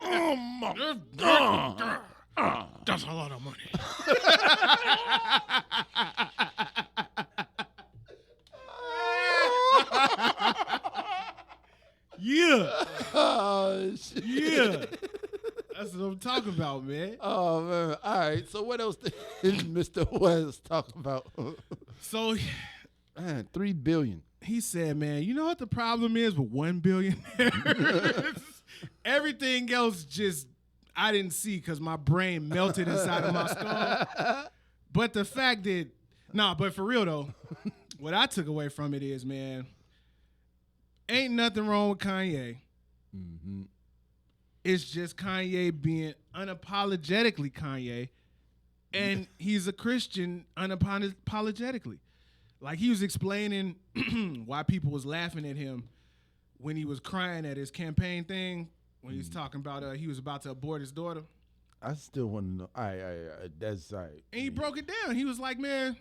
Oh my God. That's a lot of money. Yeah. Oh, shit. Yeah. That's what I'm talking about, man. Oh, man. All right. So what else did Mr. West talk about? So, man, $3 billion. He said, man, you know what the problem is with 1 billionaire? Everything else I didn't see because my brain melted inside of my skull. But the fact that, but for real though, what I took away from it is, man, ain't nothing wrong with Kanye. Mm-hmm. It's just Kanye being unapologetically Kanye, and he's a Christian unapologetically. Like he was explaining why people was laughing at him when he was crying at his campaign thing, when he was talking about he was about to abort his daughter. I still want to know. That's right. And he broke it down. He was like, man,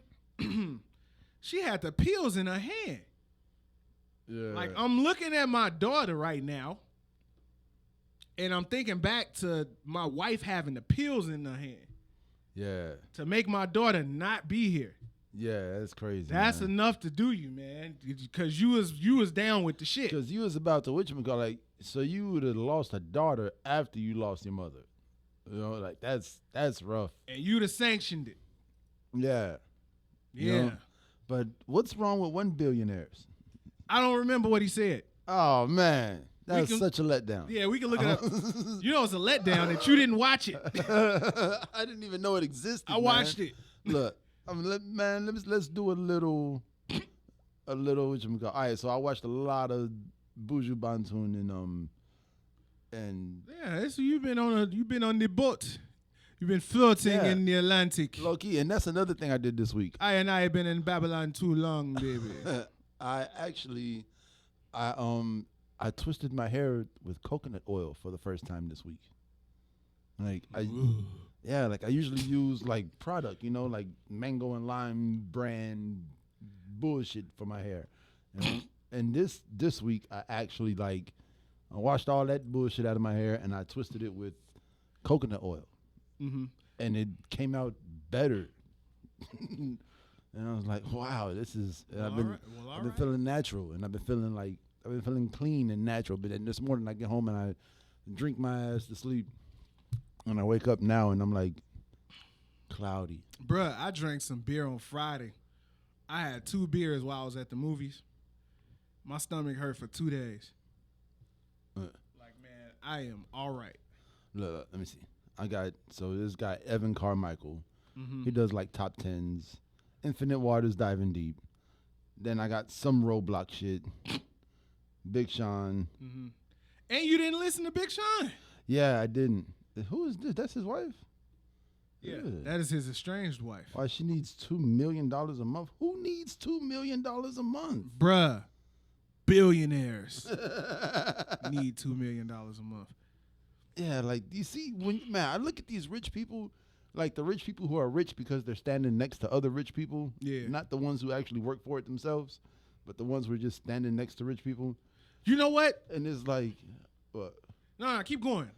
she had the pills in her hand. Yeah. Like, I'm looking at my daughter right now, and I'm thinking back to my wife having the pills in her hand. Yeah. To make my daughter not be here. Yeah, that's crazy. That's enough to do you, man. Because you was down with the shit. Because you was about to whatchamacallit, so you would have lost a daughter after you lost your mother. Like that's rough. And you'd have sanctioned it. Yeah. Yeah. But what's wrong with 1 billionaires? I don't remember what he said. Oh, man. That's such a letdown. Yeah, we can look it up. It's a letdown that you didn't watch it. I didn't even know it existed. I watched it. Look, let's do a little whatchamacallit. All right, so I watched a lot of Buju Banton and yeah, so you've been on the boat. You've been floating in the Atlantic. Low key, and that's another thing I did this week. I have been in Babylon too long, baby. I twisted my hair with coconut oil for the first time this week. Like I usually use like product, like mango and lime brand bullshit for my hair. You know? And this week I actually I washed all that bullshit out of my hair and I twisted it with coconut oil. Mm-hmm. And it came out better. And I was like, wow, this is I've been feeling natural, and I've been feeling clean and natural. But then this morning I get home and I drink my ass to sleep. And I wake up now and I'm like cloudy. Bruh, I drank some beer on Friday. I had 2 beers while I was at the movies. My stomach hurt for 2 days. Like, man, I am all right. Look, let me see. This guy, Evan Carmichael. Mm-hmm. He does like top 10s. Infinite Waters Diving Deep. Then I got some Roblox shit. Big Sean. Mm-hmm. And you didn't listen to Big Sean? Yeah, I didn't. Who is this? That's his wife? Yeah, that is his estranged wife. Why, she needs $2 million a month? Who needs $2 million a month? Bruh, billionaires need $2 million a month. Yeah, like, you see, I look at these rich people, like the rich people who are rich because they're standing next to other rich people. Yeah. Not the ones who actually work for it themselves, but the ones who are just standing next to rich people. You know what? And it's like, what? No, keep going.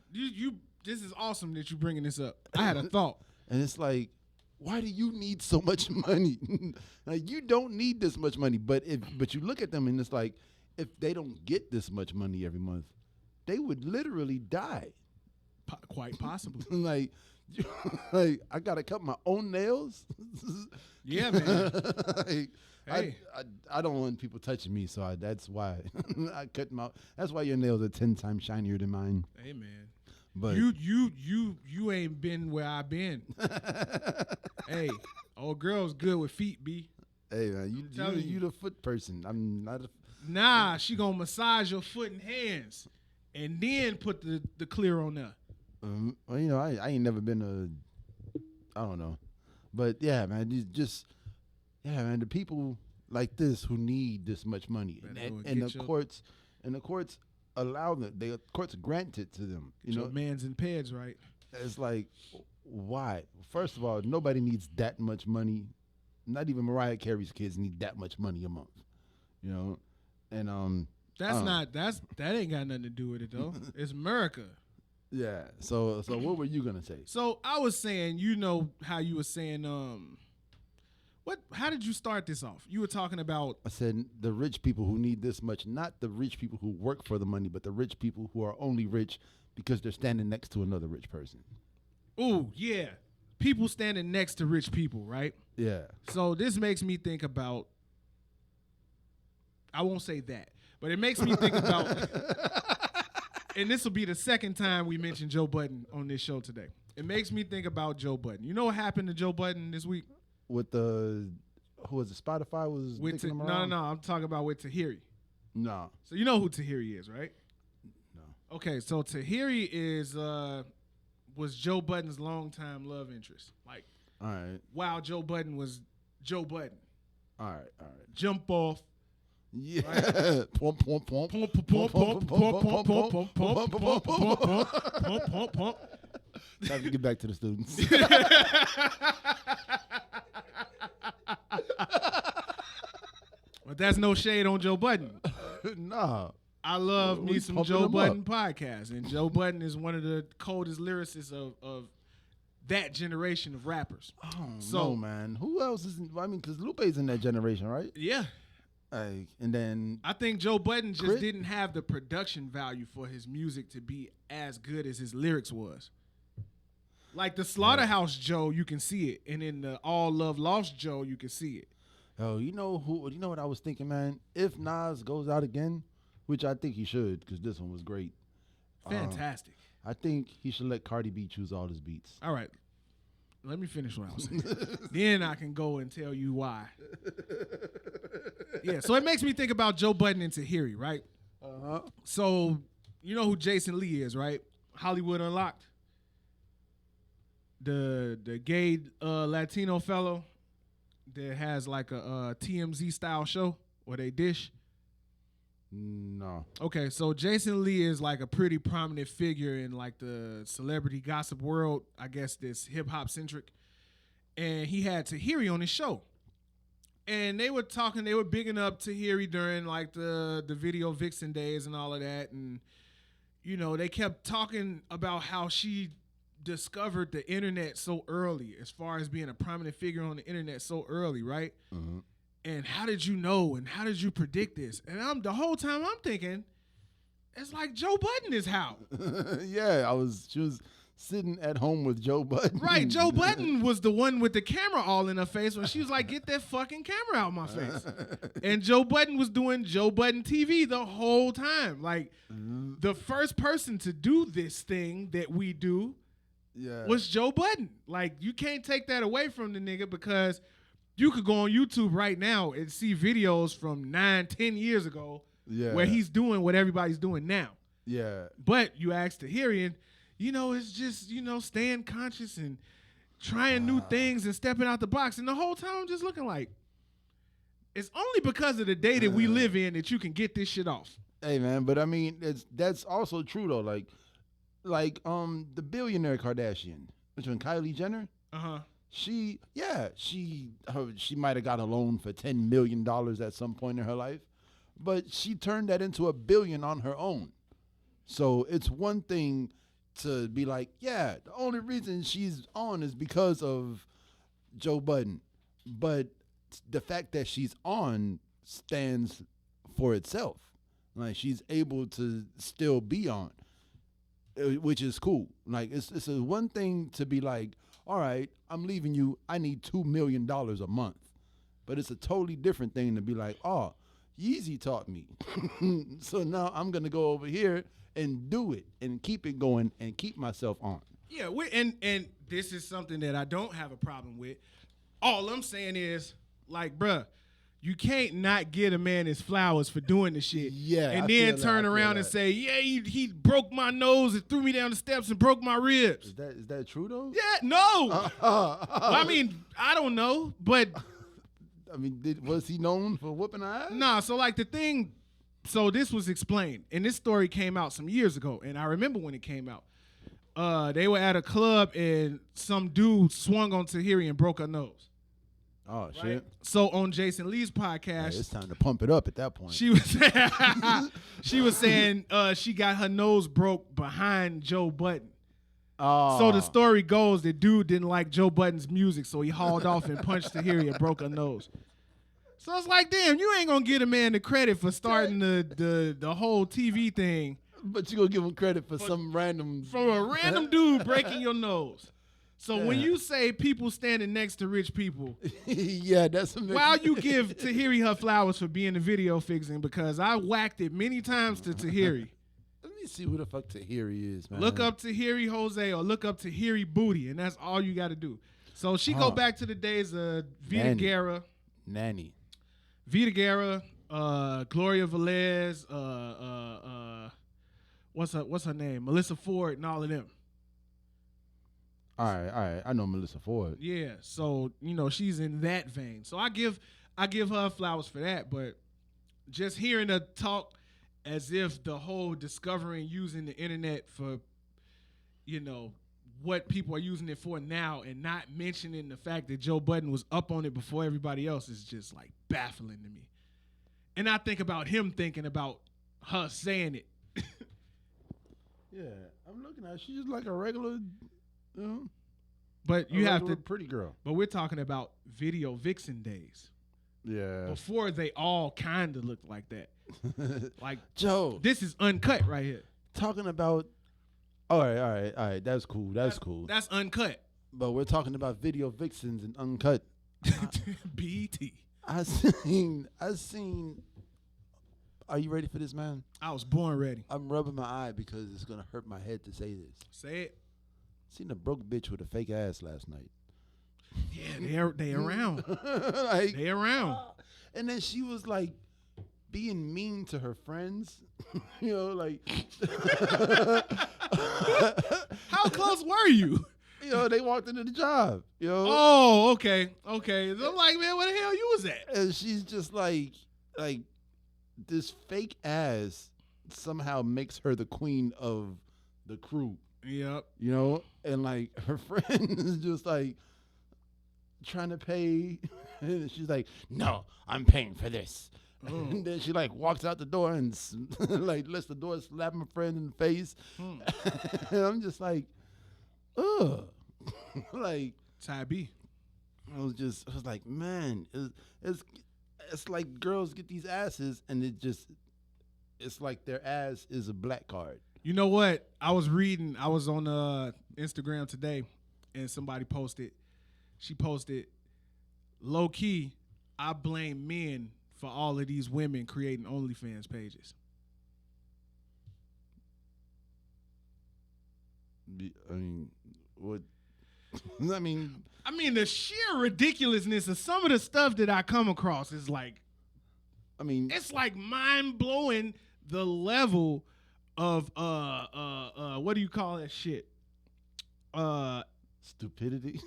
This is awesome that you're bringing this up. I had a thought. And it's like, why do you need so much money? Like, you don't need this much money. But you look at them and it's like, if they don't get this much money every month, they would literally die. Quite possibly. like I gotta cut my own nails. Yeah, man. Hey. I don't want people touching me, so that's why I cut them out. That's why your nails are 10 times shinier than mine. Hey, man. But you ain't been where I been. Hey, old girl's good with feet, B. Hey, man, you the foot person. I'm not a... Nah, she gonna massage your foot and hands and then put the clear on there. Well, I ain't never been I don't know. But yeah, man, the people like this who need this much money. And the courts allow them, the courts grant it to them. You know, mans and peds, right? It's like, why? First of all, nobody needs that much money. Not even Mariah Carey's kids need that much money a month. You know, and that ain't got nothing to do with it though. It's America. Yeah. So what were you gonna say? So I was saying, you know how you were saying, how did you start this off? You were talking about... I said the rich people who need this much, not the rich people who work for the money, but the rich people who are only rich because they're standing next to another rich person. Ooh, yeah. People standing next to rich people, right? Yeah. So this makes me think about... I won't say that, but it makes me think about... And this will be the second time we mentioned Joe Budden on this show today. It makes me think about Joe Budden. You know what happened to Joe Budden this week? With who was it? Spotify was dicking him around? No. I'm talking about with Tahiri. No. So you know who Tahiri is, right? No. Okay, so Tahiri was Joe Budden's longtime love interest. Like, all right. While Joe Budden was Joe Budden. All right. Jump off. Yeah. Pump, pump, pump, pump, pump, pump, pump, pump, pump, pump, pump, pump. Time to get back to the students. But that's no shade on Joe Budden. Nah. I love me some Joe Budden podcast, and Joe Budden is one of the coldest lyricists of that generation of rappers. Oh, no, man. Who else is because Lupe's in that generation, right? Yeah. And then I think Joe Budden just didn't have the production value for his music to be as good as his lyrics was. Like the Slaughterhouse Joe, you can see it, and in the All Love Lost Joe, you can see it. Oh, you know what I was thinking, man? If Nas goes out again, which I think he should, because this one was great. Fantastic. I think he should let Cardi B choose all his beats. All right. Let me finish what I was saying. Then I can go and tell you why. Yeah, so it makes me think about Joe Budden and Tahiri, right? Uh-huh. So you know who Jason Lee is, right? Hollywood Unlocked. The gay Latino fellow that has like a TMZ style show where they dish. No. Okay, so Jason Lee is like a pretty prominent figure in like the celebrity gossip world. I guess this hip hop centric, and he had Tahiri on his show, and they were bigging up Tahiri during like the Video Vixen days and all of that, and you know they kept talking about how she discovered the internet so early, as far as being a prominent figure on the internet so early, right? Mm-hmm. And how did you know? And how did you predict this? And the whole time I'm thinking, it's like Joe Budden is how. Yeah, she was sitting at home with Joe Budden. Right, Joe Budden was the one with the camera all in her face when she was like, get that fucking camera out of my face. And Joe Budden was doing Joe Budden TV the whole time. Like, the first person to do this thing that we do was Joe Budden. Like, you can't take that away from the nigga, because you could go on YouTube right now and see videos from 9-10 years ago where he's doing what everybody's doing now. Yeah. But you ask Tahiri, you know, it's just, you know, staying conscious and trying new things and stepping out the box. And the whole time I'm just looking like, it's only because of the day that we live in that you can get this shit off. Hey, man, but I mean, that's also true, though. Like the billionaire Kardashian, which one, Kylie Jenner? Uh-huh. She might have got a loan for $10 million at some point in her life, but she turned that into $1 billion on her own. So it's one thing to be like, yeah, the only reason she's on is because of Joe Budden, but the fact that she's on stands for itself. Like, she's able to still be on, which is cool. Like, it's a one thing to be like, all right, I'm leaving you, I need $2 million a month. But it's a totally different thing to be like, oh, Yeezy taught me. So now I'm going to go over here and do it and keep it going and keep myself on. Yeah, and this is something that I don't have a problem with. All I'm saying is, like, bruh, you can't not get a man his flowers for doing the shit. Yeah, and then turn around and say, yeah, he broke my nose and threw me down the steps and broke my ribs. Is that true, though? Yeah, no. I mean, I don't know, but I mean, was he known for whooping her ass? Nah, so like so this was explained, and this story came out some years ago, and I remember when it came out. They were at a club, and some dude swung on Tahiri and broke her nose. Oh, shit. Right? So on Jason Lee's podcast, it's time to pump it up at that point. She was saying she got her nose broke behind Joe Budden. Oh. So the story goes that dude didn't like Joe Budden's music, so he hauled off and punched Tahiri and broke her nose. So it's like, damn, you ain't gonna get a man the credit for starting the whole TV thing. But you gonna give him credit for some random dude breaking your nose. So when you say people standing next to rich people, yeah, that's amazing. While you give Tahiri her flowers for being a video fixing, because I whacked it many times to Tahiri. Let me see who the fuck Tahiri is, man. Look up Tahiri Jose or look up Tahiri Booty, and that's all you got to do. So she go back to the days of Vita Guerra, Nanny, Vita Guerra, Gloria Velez, what's her name, Melissa Ford, and all of them. All right. I know Melissa Ford. Yeah, so you know she's in that vein. So I give her flowers for that. But just hearing her talk as if the whole discovering using the internet for, you know, what people are using it for now, and not mentioning the fact that Joe Budden was up on it before everybody else, is just like baffling to me. And I think about him thinking about her saying it. Yeah, I'm looking at her. She's just like a regular. But you have to pretty girl. But we're talking about Video Vixen days. Yeah. Before they all kind of looked like that. Like, Joe, this is uncut right here. Talking about. All right. That's cool. That's cool. That's uncut. But we're talking about Video Vixens and uncut. BET. I seen. Are you ready for this, man? I was born ready. I'm rubbing my eye because it's gonna hurt my head to say this. Say it. Seen a broke bitch with a fake ass last night. Yeah, they around. Like, they around. And then she was like being mean to her friends. You know, like how close were you? You know, they walked into the job. You know. Oh, okay. So I'm like, man, where the hell you was at? And she's just like this fake ass somehow makes her the queen of the crew. Yep. You know, and like her friend is just like trying to pay, and she's like, "No, I'm paying for this." And then she like walks out the door and like lets the door slap my friend in the face, and I'm just like, ugh, like Ty B. I was like, man, it's like girls get these asses, and it's like their ass is a black card. You know what? I was on Instagram today, and somebody posted. She posted, low key, I blame men for all of these women creating OnlyFans pages. I mean, what? I mean, the sheer ridiculousness of some of the stuff that I come across is like, it's like mind blowing the level of what do you call that shit? Stupidity.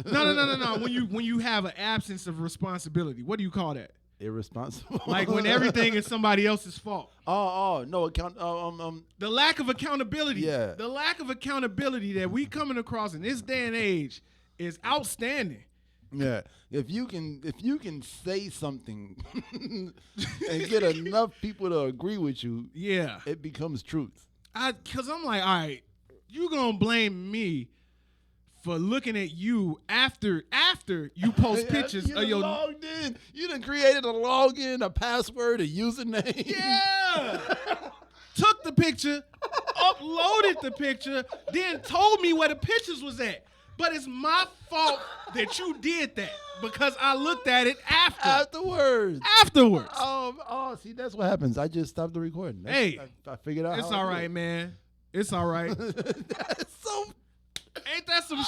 No. When you have an absence of responsibility, what do you call that? Irresponsible. Like when everything is somebody else's fault. No The lack of accountability. Yeah. The lack of accountability that we coming across in this day and age is outstanding. Yeah. If you can say something and get enough people to agree with you, yeah, it becomes truth. Cause I'm like, all right, you gonna blame me for looking at you after you post pictures of your logged in. You done created a login, a password, a username. Yeah. Took the picture, uploaded the picture, then told me where the pictures was at. But it's my fault that you did that because I looked at it afterwards. See, that's what happens. I just stopped the recording. I figured out. It's all right, man. It's all right. That's so. Ain't that some shit?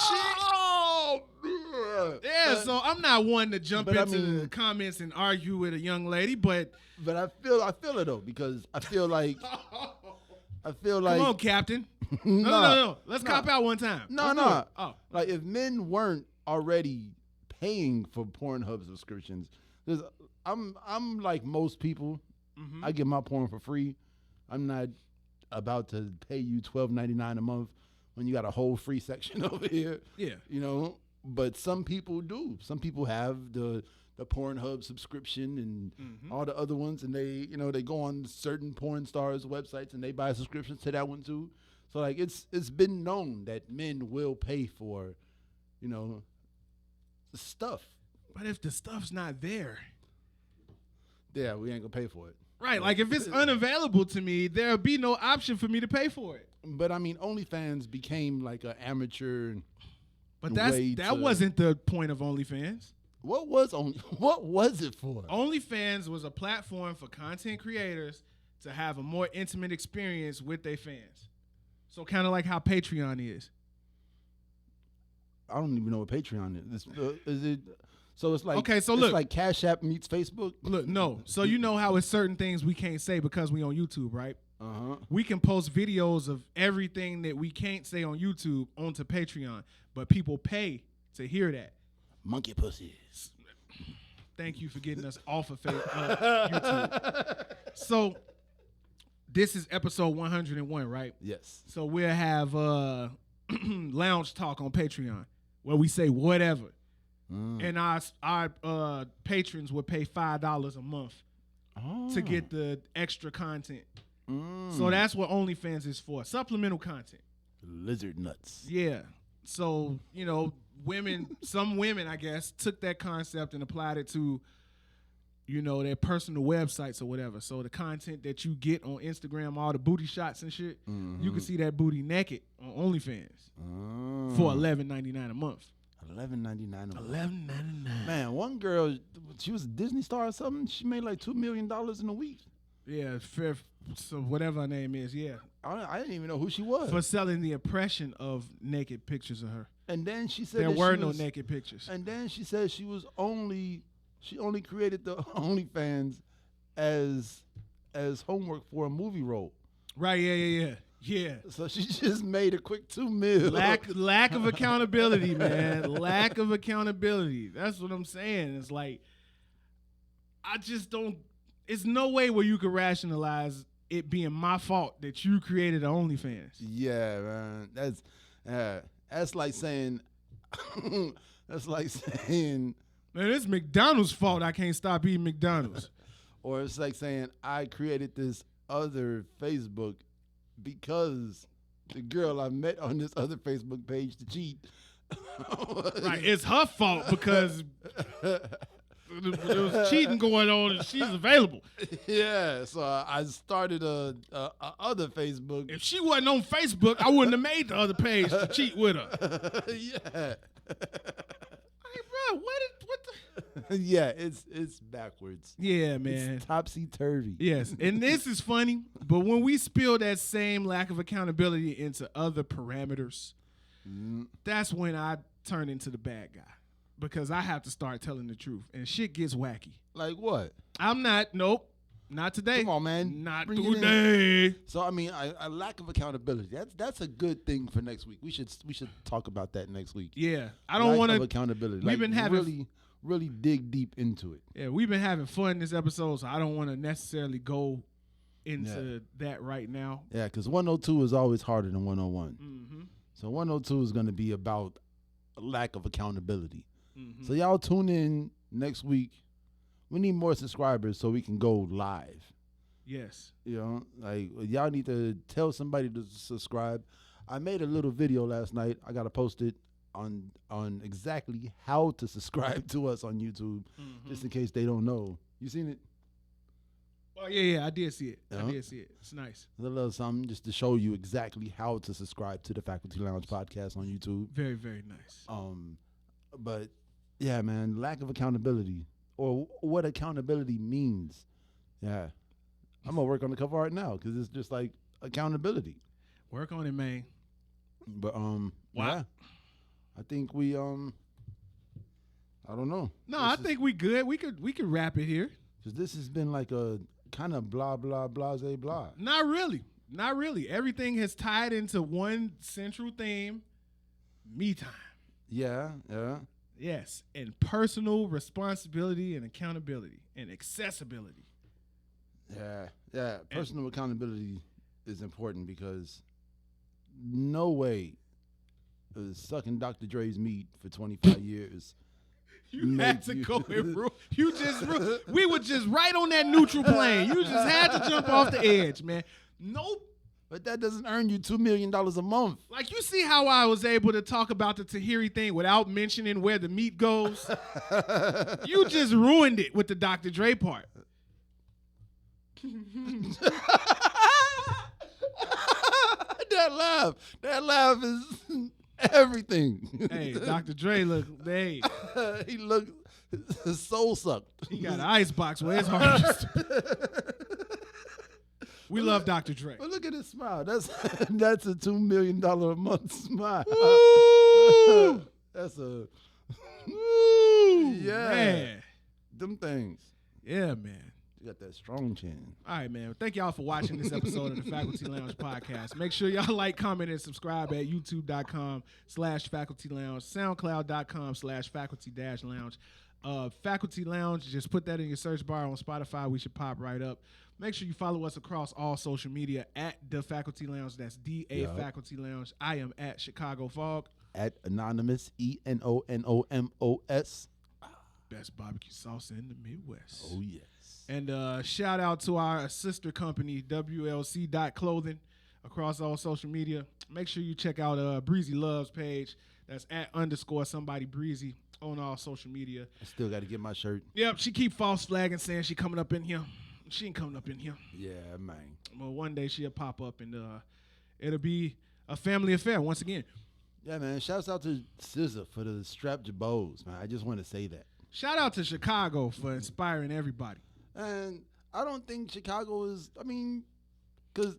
Oh, man. Yeah, so I'm not one to jump into the comments and argue with a young lady, but I feel it though, because I feel like come on, Captain. No. Let's cop out one time. No. Oh. Like if men weren't already paying for Pornhub subscriptions, I'm like most people. Mm-hmm. I get my porn for free. I'm not about to pay you $12.99 a month when you got a whole free section over here. Yeah. You know, but some people do. Some people have the Pornhub subscription and all the other ones, and they go on certain porn stars websites and they buy subscriptions to that one too. So like it's been known that men will pay for, stuff. But if the stuff's not there, yeah, we ain't gonna pay for it. Right. Like if it's unavailable to me, there'll be no option for me to pay for it. But I mean, OnlyFans became like an amateur. But that wasn't the point of OnlyFans. What was it for? OnlyFans was a platform for content creators to have a more intimate experience with their fans. So kind of like how Patreon is. I don't even know what Patreon is. Is it? So it's like it's like Cash App meets Facebook. Look, no. So you know how it's certain things we can't say because we on YouTube, right? Uh-huh. We can post videos of everything that we can't say on YouTube onto Patreon, but people pay to hear that. Monkey pussies. Thank you for getting us off of YouTube. So this is episode 101, right? Yes. So we'll have lounge talk on Patreon where we say whatever. And our patrons would pay $5 a month to get the extra content. So that's what OnlyFans is for. Supplemental content. Lizard nuts. Yeah. So, some women, I guess, took that concept and applied it to, their personal websites or whatever. So the content that you get on Instagram, all the booty shots and shit, you can see that booty naked on OnlyFans for $11.99 a month. $11.99 a month. $11.99. Man, one girl, she was a Disney star or something. She made like $2 million in a week. Yeah, so whatever her name is, yeah. I didn't even know who she was. For selling the impression of naked pictures of her. And then she said there were no naked pictures. And then she said she only created the OnlyFans as homework for a movie role. Right, yeah. So she just made a quick $2 million. Lack of accountability, man. Lack of accountability. That's what I'm saying. It's like, I just don't. it's no way where you could rationalize it being my fault that you created OnlyFans. Yeah, man. That's like saying man, it's McDonald's fault I can't stop eating McDonald's. Or it's like saying I created this other Facebook because the girl I met on this other Facebook page to cheat. Right, it's her fault because there was cheating going on and she's available. Yeah, so I started a other Facebook. If she wasn't on Facebook, I wouldn't have made the other page to cheat with her. Yeah. Hey, bro, what the? Yeah, it's backwards. Yeah, man. It's topsy-turvy. Yes, and this is funny, but when we spill that same lack of accountability into other parameters, that's when I turn into the bad guy. Because I have to start telling the truth, and shit gets wacky. Like what? Nope, not today. Come on, man. Not Bring today. So I mean, a lack of accountability. That's a good thing for next week. We should talk about that next week. Yeah, I don't want to. Accountability. We've been having really dig deep into it. Yeah, we've been having fun this episode, so I don't want to necessarily go into that right now. Yeah, because 102 is always harder than 101. Mm-hmm. So 102 is going to be about a lack of accountability. Mm-hmm. So y'all tune in next week. We need more subscribers so we can go live. Yes. You know, like y'all need to tell somebody to subscribe. I made a little video last night. I got to post it on exactly how to subscribe to us on YouTube, just in case they don't know. You seen it? Oh, yeah, I did see it. I did see it. It's nice. A little something just to show you exactly how to subscribe to the Faculty Lounge podcast on YouTube. Very, very nice. But yeah, man, lack of accountability or what accountability means. Yeah. I'm going to work on the cover art now because it's just like accountability. Work on it, man. But, wow. Yeah. I think we, I don't know. No, I think we good. We could wrap it here. Because this has been like a kind of blah, blah, blase, blah. Not really. Not really. Everything has tied into one central theme, me time. Yeah. Yes, and personal responsibility and accountability and accessibility. Yeah. Personal accountability is important because no way sucking Dr. Dre's meat for 25 years. You had to go and rule. We were just right on that neutral plane. You just had to jump off the edge, man. Nope. But that doesn't earn you $2 million a month. Like, you see how I was able to talk about the Tahiri thing without mentioning where the meat goes? You just ruined it with the Dr. Dre part. That laugh is everything. Hey, Dr. Dre he looked soul sucked. He got an ice box where his heart used to be. We love Dr. Dre. But look at his smile. That's a $2 million a month smile. Woo! That's a yeah. Man. Them things. Yeah, man. You got that strong chin. All right, man. Thank y'all for watching this episode of the Faculty Lounge podcast. Make sure y'all like, comment, and subscribe at youtube.com/Faculty Lounge, soundcloud.com/Faculty-Lounge. Faculty Lounge, just put that in your search bar on Spotify. We should pop right up. Make sure you follow us across all social media at The Faculty Lounge. That's DA Faculty Lounge. I am at Chicago Fog. At Anonymous, ENONOMOS. Best barbecue sauce in the Midwest. Oh, yes. And shout out to our sister company, WLC.clothing, across all social media. Make sure you check out Breezy Loves page. That's at _somebody_breezy on all social media. I still got to get my shirt. Yep, she keep false flagging, saying she coming up in here. She ain't coming up in here. Yeah, man. Well, one day she'll pop up, and it'll be a family affair once again. Yeah, man. Shouts out to SZA for the strap Girbauds, man. I just want to say that. Shout out to Chicago for inspiring everybody. And I don't think Chicago is, because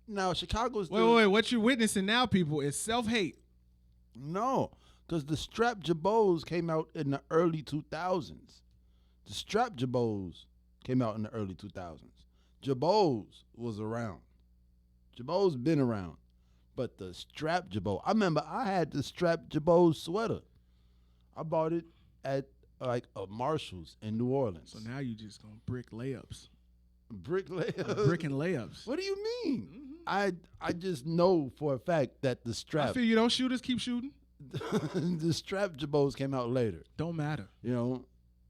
now Chicago's... Wait. What you're witnessing now, people, is self-hate. No, because the strap Girbauds came out in the early 2000s. The strap Girbauds came out in the early 2000s. Girbauds was around. Girbauds been around. But the strap Girbauds, I remember I had the strap Girbauds sweater. I bought it at like a Marshall's in New Orleans. So now you just gonna brick layups. Brick layups. Brick and layups. What do you mean? Mm-hmm. I just know for a fact that the strap. I feel you. Don't shooters keep shooting. The strap Girbauds came out later. Don't matter. You know.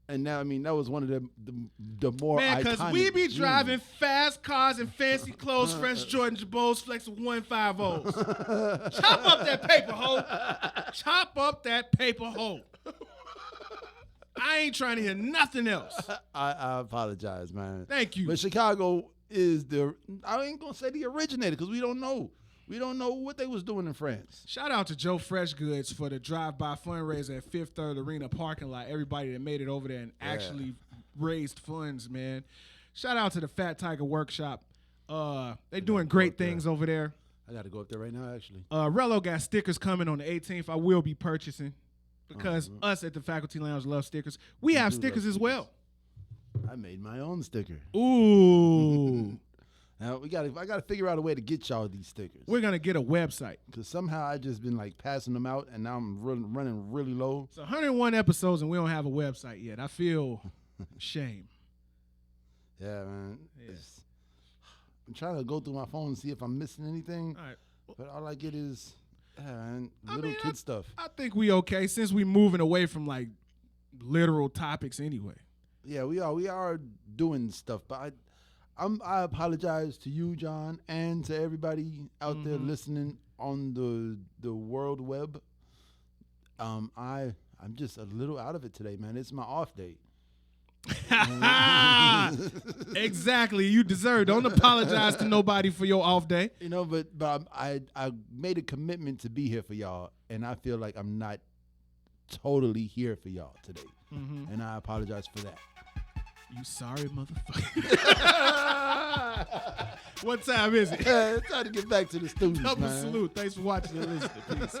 And now, I mean, that was one of the more man, iconic. because we be driving fast cars and fancy clothes, fresh Jordan Girbauds, flex with 150s. Chop up that paper hoe. Chop up that paper hoe. I ain't trying to hear nothing else. I apologize, man. Thank you. But Chicago is I ain't going to say the originator because we don't know. We don't know what they was doing in France. Shout out to Joe Freshgoods for the drive-by fundraiser at Fifth Third Arena parking lot. Everybody that made it over there and actually raised funds, man. Shout out to the Fat Tiger Workshop. They doing great things over there. I got to go up there right now, actually. Rello got stickers coming on the 18th. I will be purchasing because us at the Faculty Lounge love stickers. We have stickers as well. I made my own sticker. Ooh. Now I gotta figure out a way to get y'all these stickers. We're gonna get a website because somehow I just been like passing them out, and now I'm running really low. It's 101 episodes, and we don't have a website yet. I feel shame. Yeah, man. Yeah. I'm trying to go through my phone and see if I'm missing anything. All right. But all I get is little kid stuff. I think we okay since we moving away from like literal topics anyway. Yeah, we are doing stuff, but I apologize to you, John, and to everybody out there listening on the world web. I'm just a little out of it today, man. It's my off day. Exactly. You deserve. Don't apologize to nobody for your off day. You know, but I made a commitment to be here for y'all, and I feel like I'm not totally here for y'all today, and I apologize for that. You sorry, motherfucker. What time is it? Time to get back to the students, Double man. salute. Thanks for watching and listening. Peace.